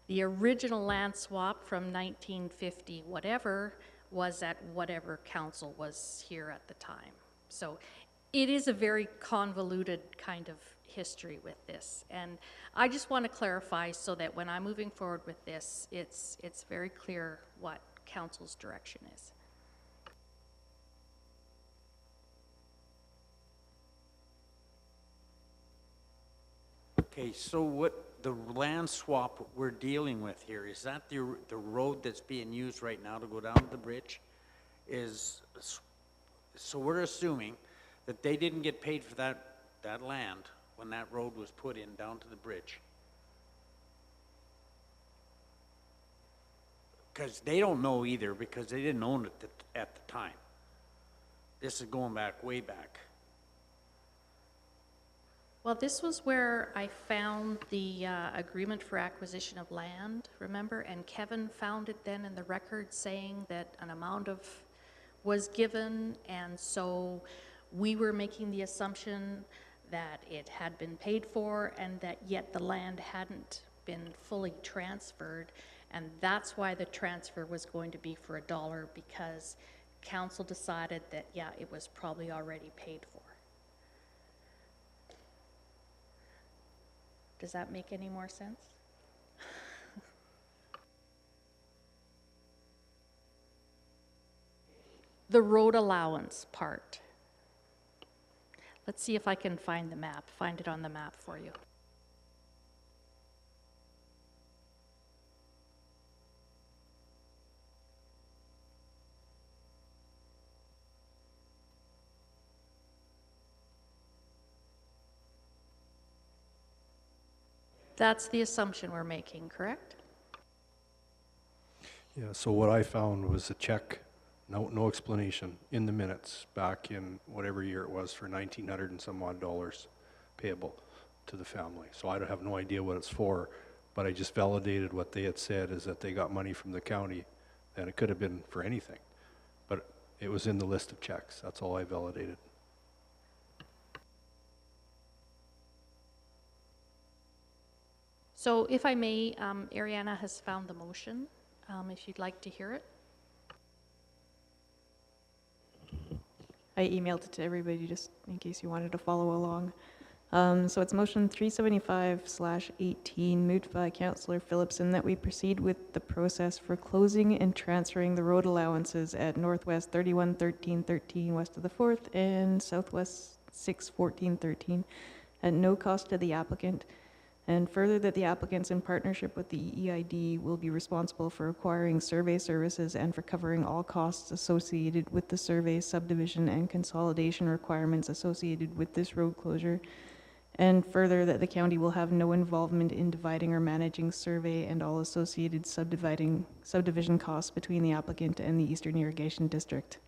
The original land swap from 1950 whatever was at whatever council was here at the time. So it is a very convoluted kind of history with this. And I just want to clarify so that when I'm moving forward with this, it's very clear what council's direction is. Okay, so what the land swap we're dealing with here, is that the road that's being used right now to go down to the bridge? So we're assuming that they didn't get paid for that land when that road was put in down to the bridge. Because they don't know either, because they didn't own it at the time. This is going back, way back. Well, this was where I found the agreement for acquisition of land, remember? And Kevin found it then in the record saying that an amount was given, and so we were making the assumption that it had been paid for and that yet the land hadn't been fully transferred, and that's why the transfer was going to be for $1, because council decided that, yeah, it was probably already paid for. Does that make any more sense? The road allowance part. Let's see if I can find the map, find it on the map for you. That's the assumption we're making, correct? Yeah, so what I found was a check, no explanation, in the minutes back in whatever year it was for $1,900 and some odd dollars payable to the family. So I don't have no idea what it's for, but I just validated what they had said is that they got money from the county, and it could have been for anything. But it was in the list of checks. That's all I validated. So if I may, Ariana has found the motion, if you'd like to hear it. I emailed it to everybody just in case you wanted to follow along. So it's motion 375/18, moved by Councillor Phillipson, that we proceed with the process for closing and transferring the road allowances at Northwest 311313 west of the 4th and Southwest 61413 at no cost to the applicant. And further, that the applicants, in partnership with the EID, will be responsible for acquiring survey services and for covering all costs associated with the survey, subdivision, and consolidation requirements associated with this road closure. And further, that the county will have no involvement in dividing or managing survey and all associated subdivision costs between the applicant and the Eastern Irrigation District.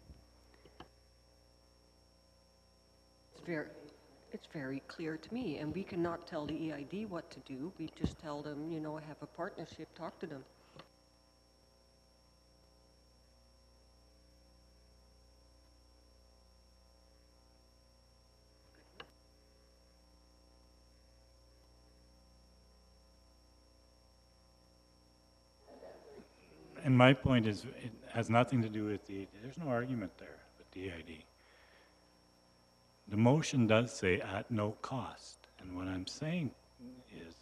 It's very clear to me, and we cannot tell the EID what to do. We just tell them, you know, have a partnership, talk to them. And my point is, it has nothing to do with there's no argument there with the EID. The motion does say at no cost, and what I'm saying is,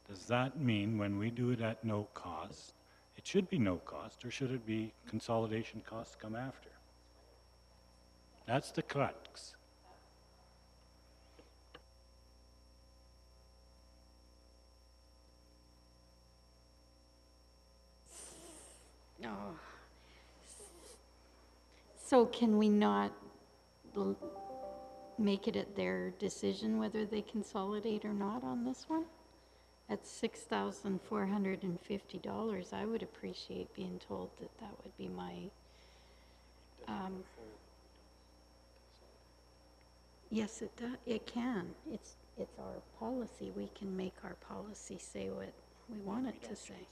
does that mean when we do it at no cost, it should be no cost, or should it be consolidation costs come after? That's the crux. Oh. So can we not make it at their decision whether they consolidate or not on this one? At $6,450, I would appreciate being told that that would be my, yes, it does, it can. It's our policy. We can make our policy say what we want it to say.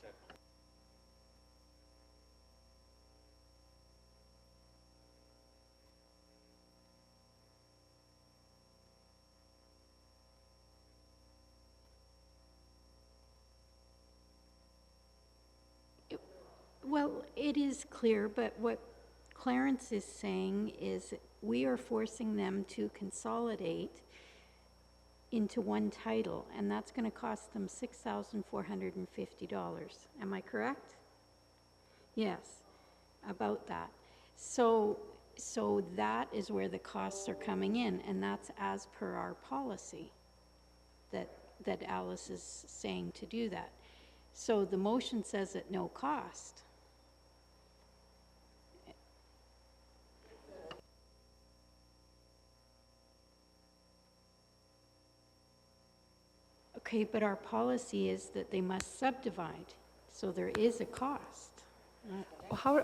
Well, it is clear, but what Clarence is saying is we are forcing them to consolidate into one title, and that's going to cost them $6,450. Am I correct? Yes, about that. So that is where the costs are coming in, and that's as per our policy that Alice is saying to do that. So the motion says at no cost. Okay, but our policy is that they must subdivide, so there is a cost. How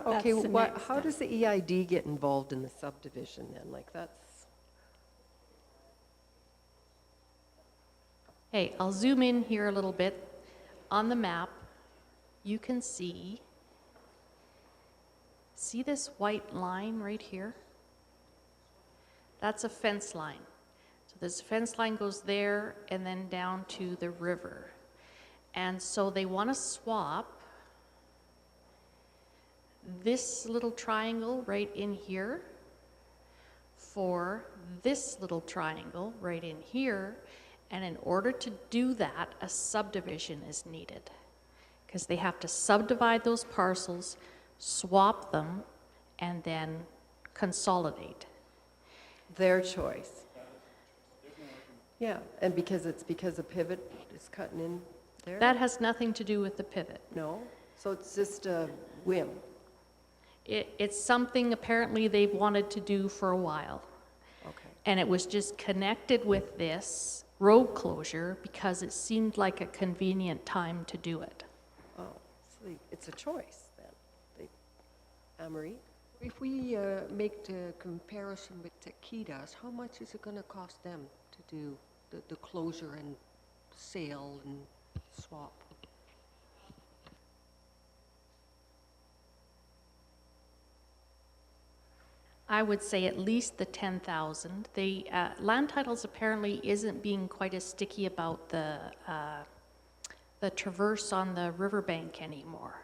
does the EID get involved in the subdivision then? Like that's... Hey, I'll zoom in here a little bit. On the map, you can see this white line right here? That's a fence line. So this fence line goes there and then down to the river. And so they want to swap this little triangle right in here for this little triangle right in here. And in order to do that, a subdivision is needed because they have to subdivide those parcels, swap them, and then consolidate. Their choice. Yeah, and because a pivot is cutting in there? That has nothing to do with the pivot. No? So it's just a whim? It's something apparently they've wanted to do for a while. Okay. And it was just connected with this road closure because it seemed like a convenient time to do it. Oh, so it's a choice then. Anne-Marie? If we make the comparison with taquitas, how much is it going to cost them to do the closure and sale and swap? I would say at least the 10,000. The land titles apparently isn't being quite as sticky about the traverse on the riverbank anymore.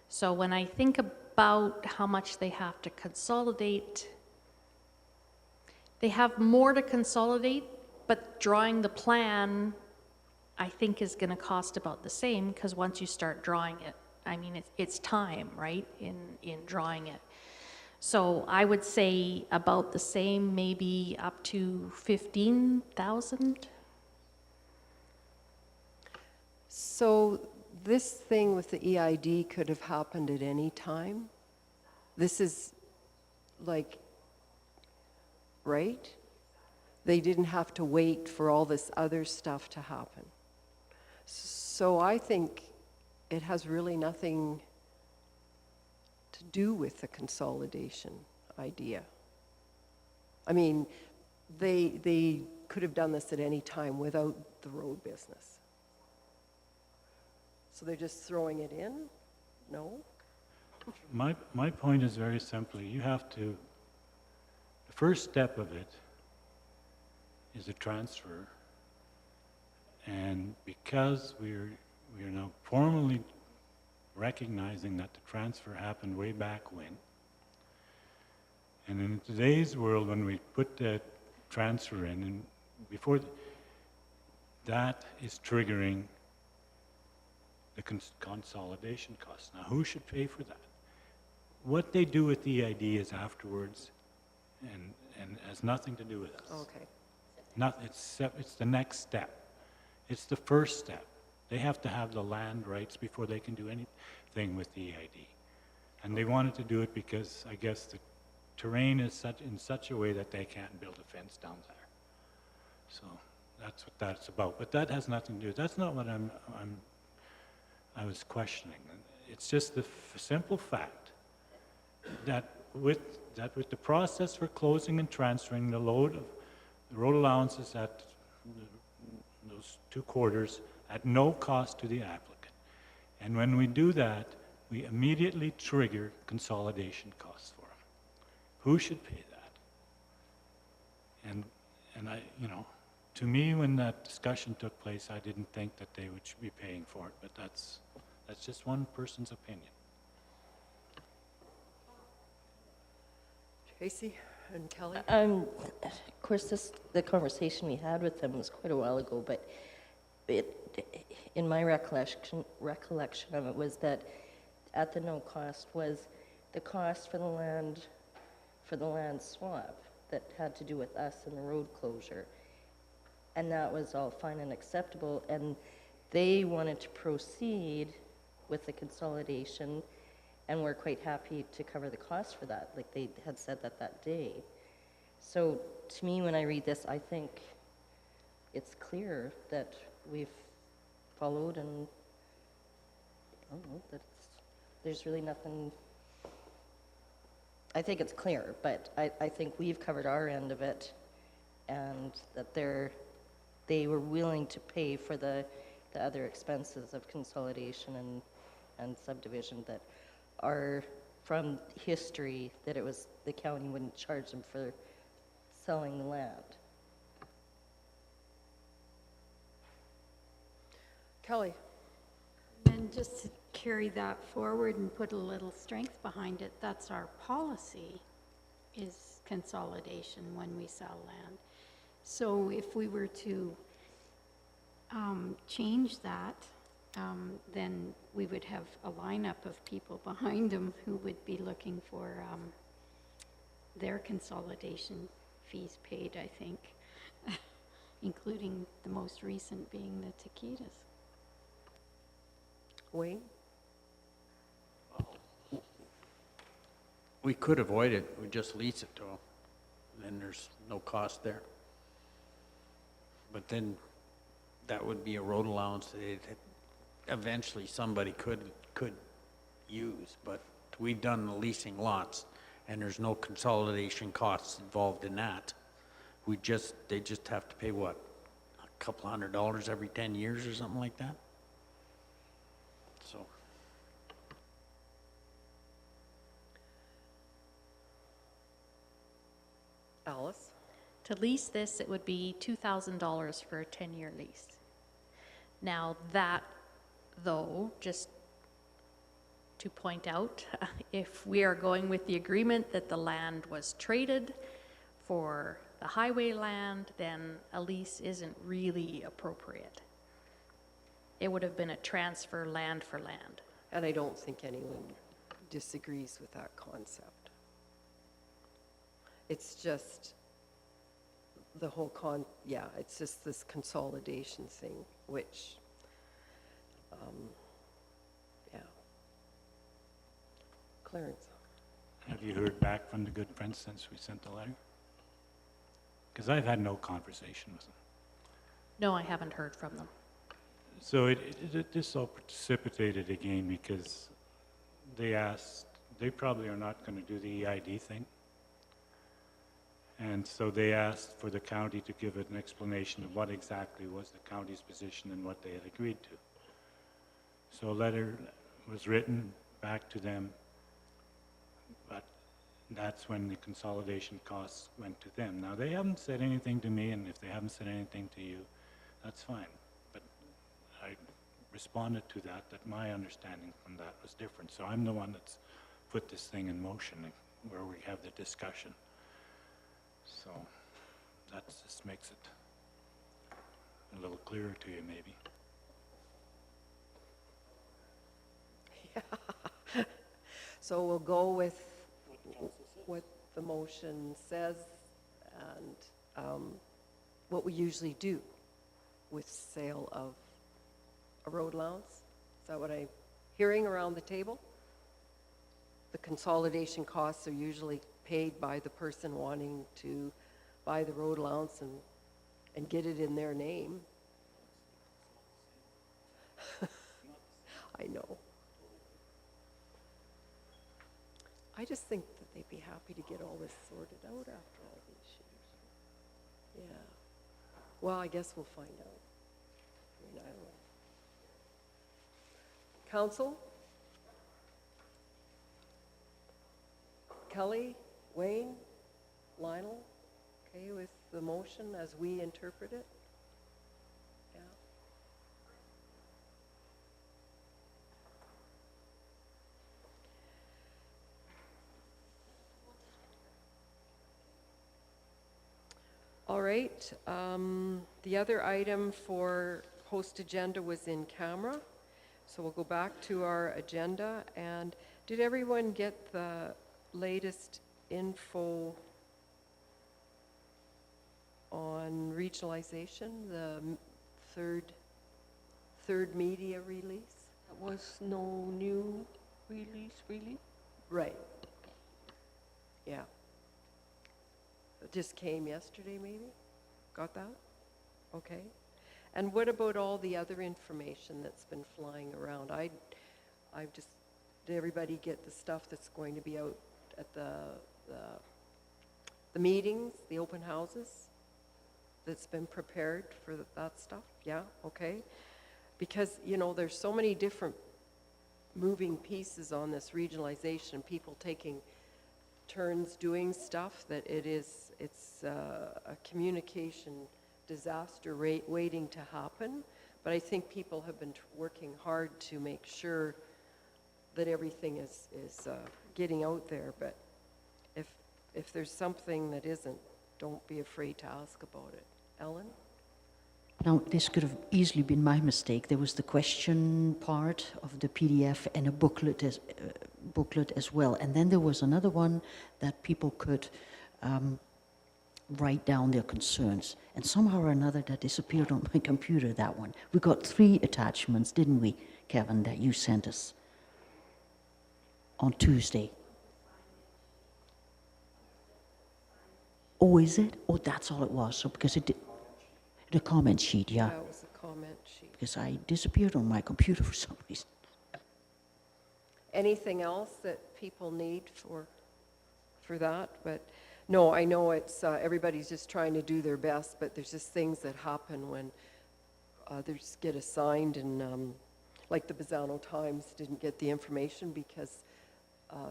So when I think about how much they have to consolidate, they have more to consolidate, but drawing the plan, I think, is going to cost about the same, because once you start drawing it, I mean, it's time, right, in drawing it. So I would say about the same, maybe up to 15,000. So this thing with the EID could have happened at any time? This is like, right? They didn't have to wait for all this other stuff to happen. So I think it has really nothing to do with the consolidation idea. I mean, they could have done this at any time without the road business. So they're just throwing it in? No? My point is very simply, you have to, the first step of it is a transfer. And because we are now formally recognizing that the transfer happened way back when, and in today's world, when we put that transfer in, and before that is triggering the consolidation costs. Now, who should pay for that? What they do with the EID is afterwards, and has nothing to do with us. Okay. It's the next step. It's the first step. They have to have the land rights before they can do anything with the EID. And they wanted to do it because I guess the terrain is in such a way that they can't build a fence down there. So that's what that's about. But that has nothing to do. That's not what I was questioning. It's just the simple fact that with the process for closing and transferring the load of the road allowances at those 2 quarters at no cost to the applicant. And when we do that, we immediately trigger consolidation costs for them. Who should pay that? And I, to me, when that discussion took place, I didn't think that they should be paying for it, but that's just one person's opinion. Tracy and Kelly? Of course, the conversation we had with them was quite a while ago, but in my recollection of it was that at the no cost was the cost for the land swap that had to do with us and the road closure. And that was all fine and acceptable, and they wanted to proceed with the consolidation, and we're quite happy to cover the cost for that, like they had said that day. So to me, when I read this, I think it's clear that we've followed, and I don't know, that there's really nothing. I think it's clear, but I think we've covered our end of it, and that they were willing to pay for the other expenses of consolidation and subdivision that are from history, that it was the county wouldn't charge them for selling the land. Kelly? And just to carry that forward and put a little strength behind it, that's our policy, is consolidation when we sell land. So if we were to change that, then we would have a lineup of people behind them who would be looking for their consolidation fees paid, I think. including the most recent being the taquitos. Wayne? We could avoid it, we just lease it to them, then there's no cost there. But then, that would be a road allowance that eventually somebody could use, but we've done the leasing lots, and there's no consolidation costs involved in that. They just have to pay, what, a couple $100 every 10 years or something like that? So, Alice? To lease this, it would be $2,000 for a 10-year lease. Now that, though, just to point out, if we are going with the agreement that the land was traded for the highway land, then a lease isn't really appropriate. It would have been a transfer land for land. And I don't think anyone disagrees with that concept. It's just the whole it's just this consolidation thing, which, yeah. Clarence? Have you heard back from the Good Friends since we sent the letter? Because I've had no conversation with them. No, I haven't heard from them. So this all precipitated again because they probably are not going to do the EID thing. And so they asked for the county to give an explanation of what exactly was the county's position and what they had agreed to. So a letter was written back to them, but that's when the consolidation costs went to them. Now, they haven't said anything to me, and if they haven't said anything to you, that's fine. But I responded to that my understanding from that was different. So I'm the one that's put this thing in motion where we have the discussion. So that just makes it a little clearer to you, maybe. Yeah. So we'll go with what the motion says and what we usually do with sale of a road allowance. Is that what I'm hearing around the table? The consolidation costs are usually paid by the person wanting to buy the road allowance and get it in their name. I know. I just think that they'd be happy to get all this sorted out after all these years. Yeah. Well, I guess we'll find out. I mean, I don't know. Council? Kelly, Wayne, Lionel, okay with the motion as we interpret it? Yeah. All right, the other item for post agenda was in camera. So we'll go back to our agenda. And did everyone get the latest info on regionalization, the third media release? There was no new release, really? Right. Yeah. It just came yesterday, maybe? Got that? Okay. And what about all the other information that's been flying around? Did everybody get the stuff that's going to be out at the meetings, the open houses, that's been prepared for that stuff? Yeah, okay. Because, you know, there's so many different moving pieces on this regionalization, people taking turns doing stuff that it's a communication disaster waiting to happen. But I think people have been working hard to make sure that everything is getting out there. But if there's something that isn't, don't be afraid to ask about it. Ellen? Now, this could have easily been my mistake. There was the question part of the PDF and a booklet as well. And then there was another one that people could write down their concerns. And somehow or another that disappeared on my computer, that one. We got 3 attachments, didn't we, Kevin, that you sent us on Tuesday? Oh, is it? Oh, that's all it was. So because it did, the comment sheet, yeah. That was a comment sheet. Because I disappeared on my computer for some reason. Anything else that people need for that? But no, I know it's, everybody's just trying to do their best, but there's just things that happen when others get assigned, and like the Bazzano Times didn't get the information because,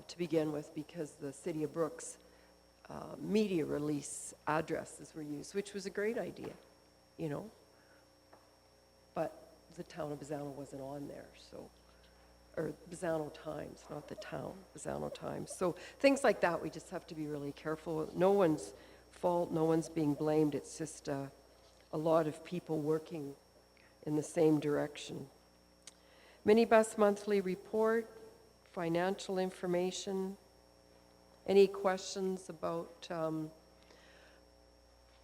to begin with, because the City of Brooks media release addresses were used, which was a great idea, you know. But the town of Bazzano wasn't on there, so, or Bazzano Times, not the town, Bazzano Times. So things like that, we just have to be really careful. No one's fault, no one's being blamed. It's just a lot of people working in the same direction. Minibus monthly report, financial information. Any questions about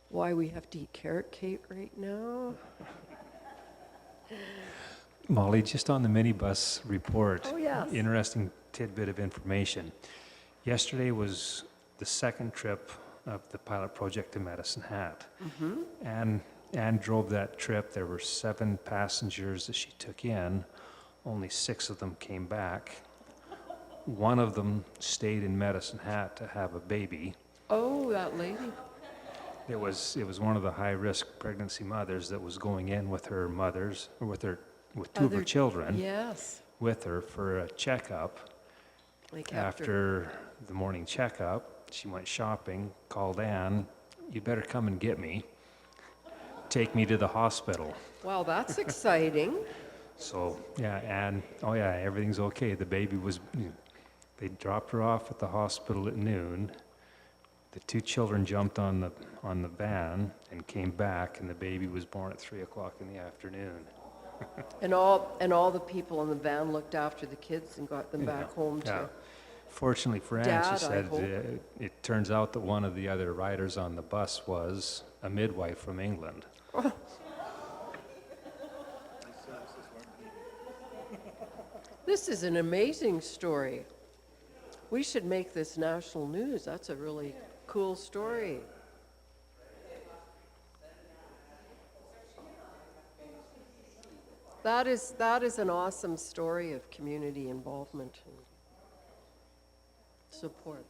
why we have to eat carrot cake right now? Molly, just on the minibus report. Oh, yes. Interesting tidbit of information. Yesterday was the second trip of the pilot project to Medicine Hat. And Anne drove that trip. There were 7 passengers that she took in. Only 6 of them came back. One of them stayed in Medicine Hat to have a baby. Oh, that lady. It was one of the high-risk pregnancy mothers that was going in with her mothers, or with 2 of her children, Yes. with her for a checkup. Like After the morning checkup, she went shopping, called Anne, "You better come and get me. Take me to the hospital." Wow, that's exciting. So, yeah, Anne, oh yeah, everything's okay. The baby was, they dropped her off at the hospital at noon. The 2 children jumped on the van and came back, and the baby was born at 3 o'clock in the afternoon. And all the people in the van looked after the kids and got them back home Yeah. to. Fortunately for Anne, Dad, I she said, hope. it turns out that one of the other riders on the bus was a midwife from England. This is an amazing story. We should make this national news. That's a really cool story. That is an awesome story of community involvement and support.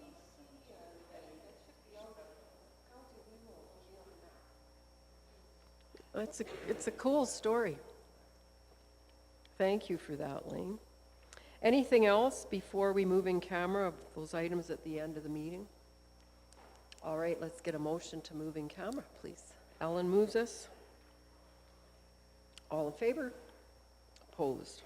It's a cool story. Thank you for that, Lane. Anything else before we move in camera of those items at the end of the meeting? All right, let's get a motion to move in camera, please. Ellen moves us. All in favor? Opposed?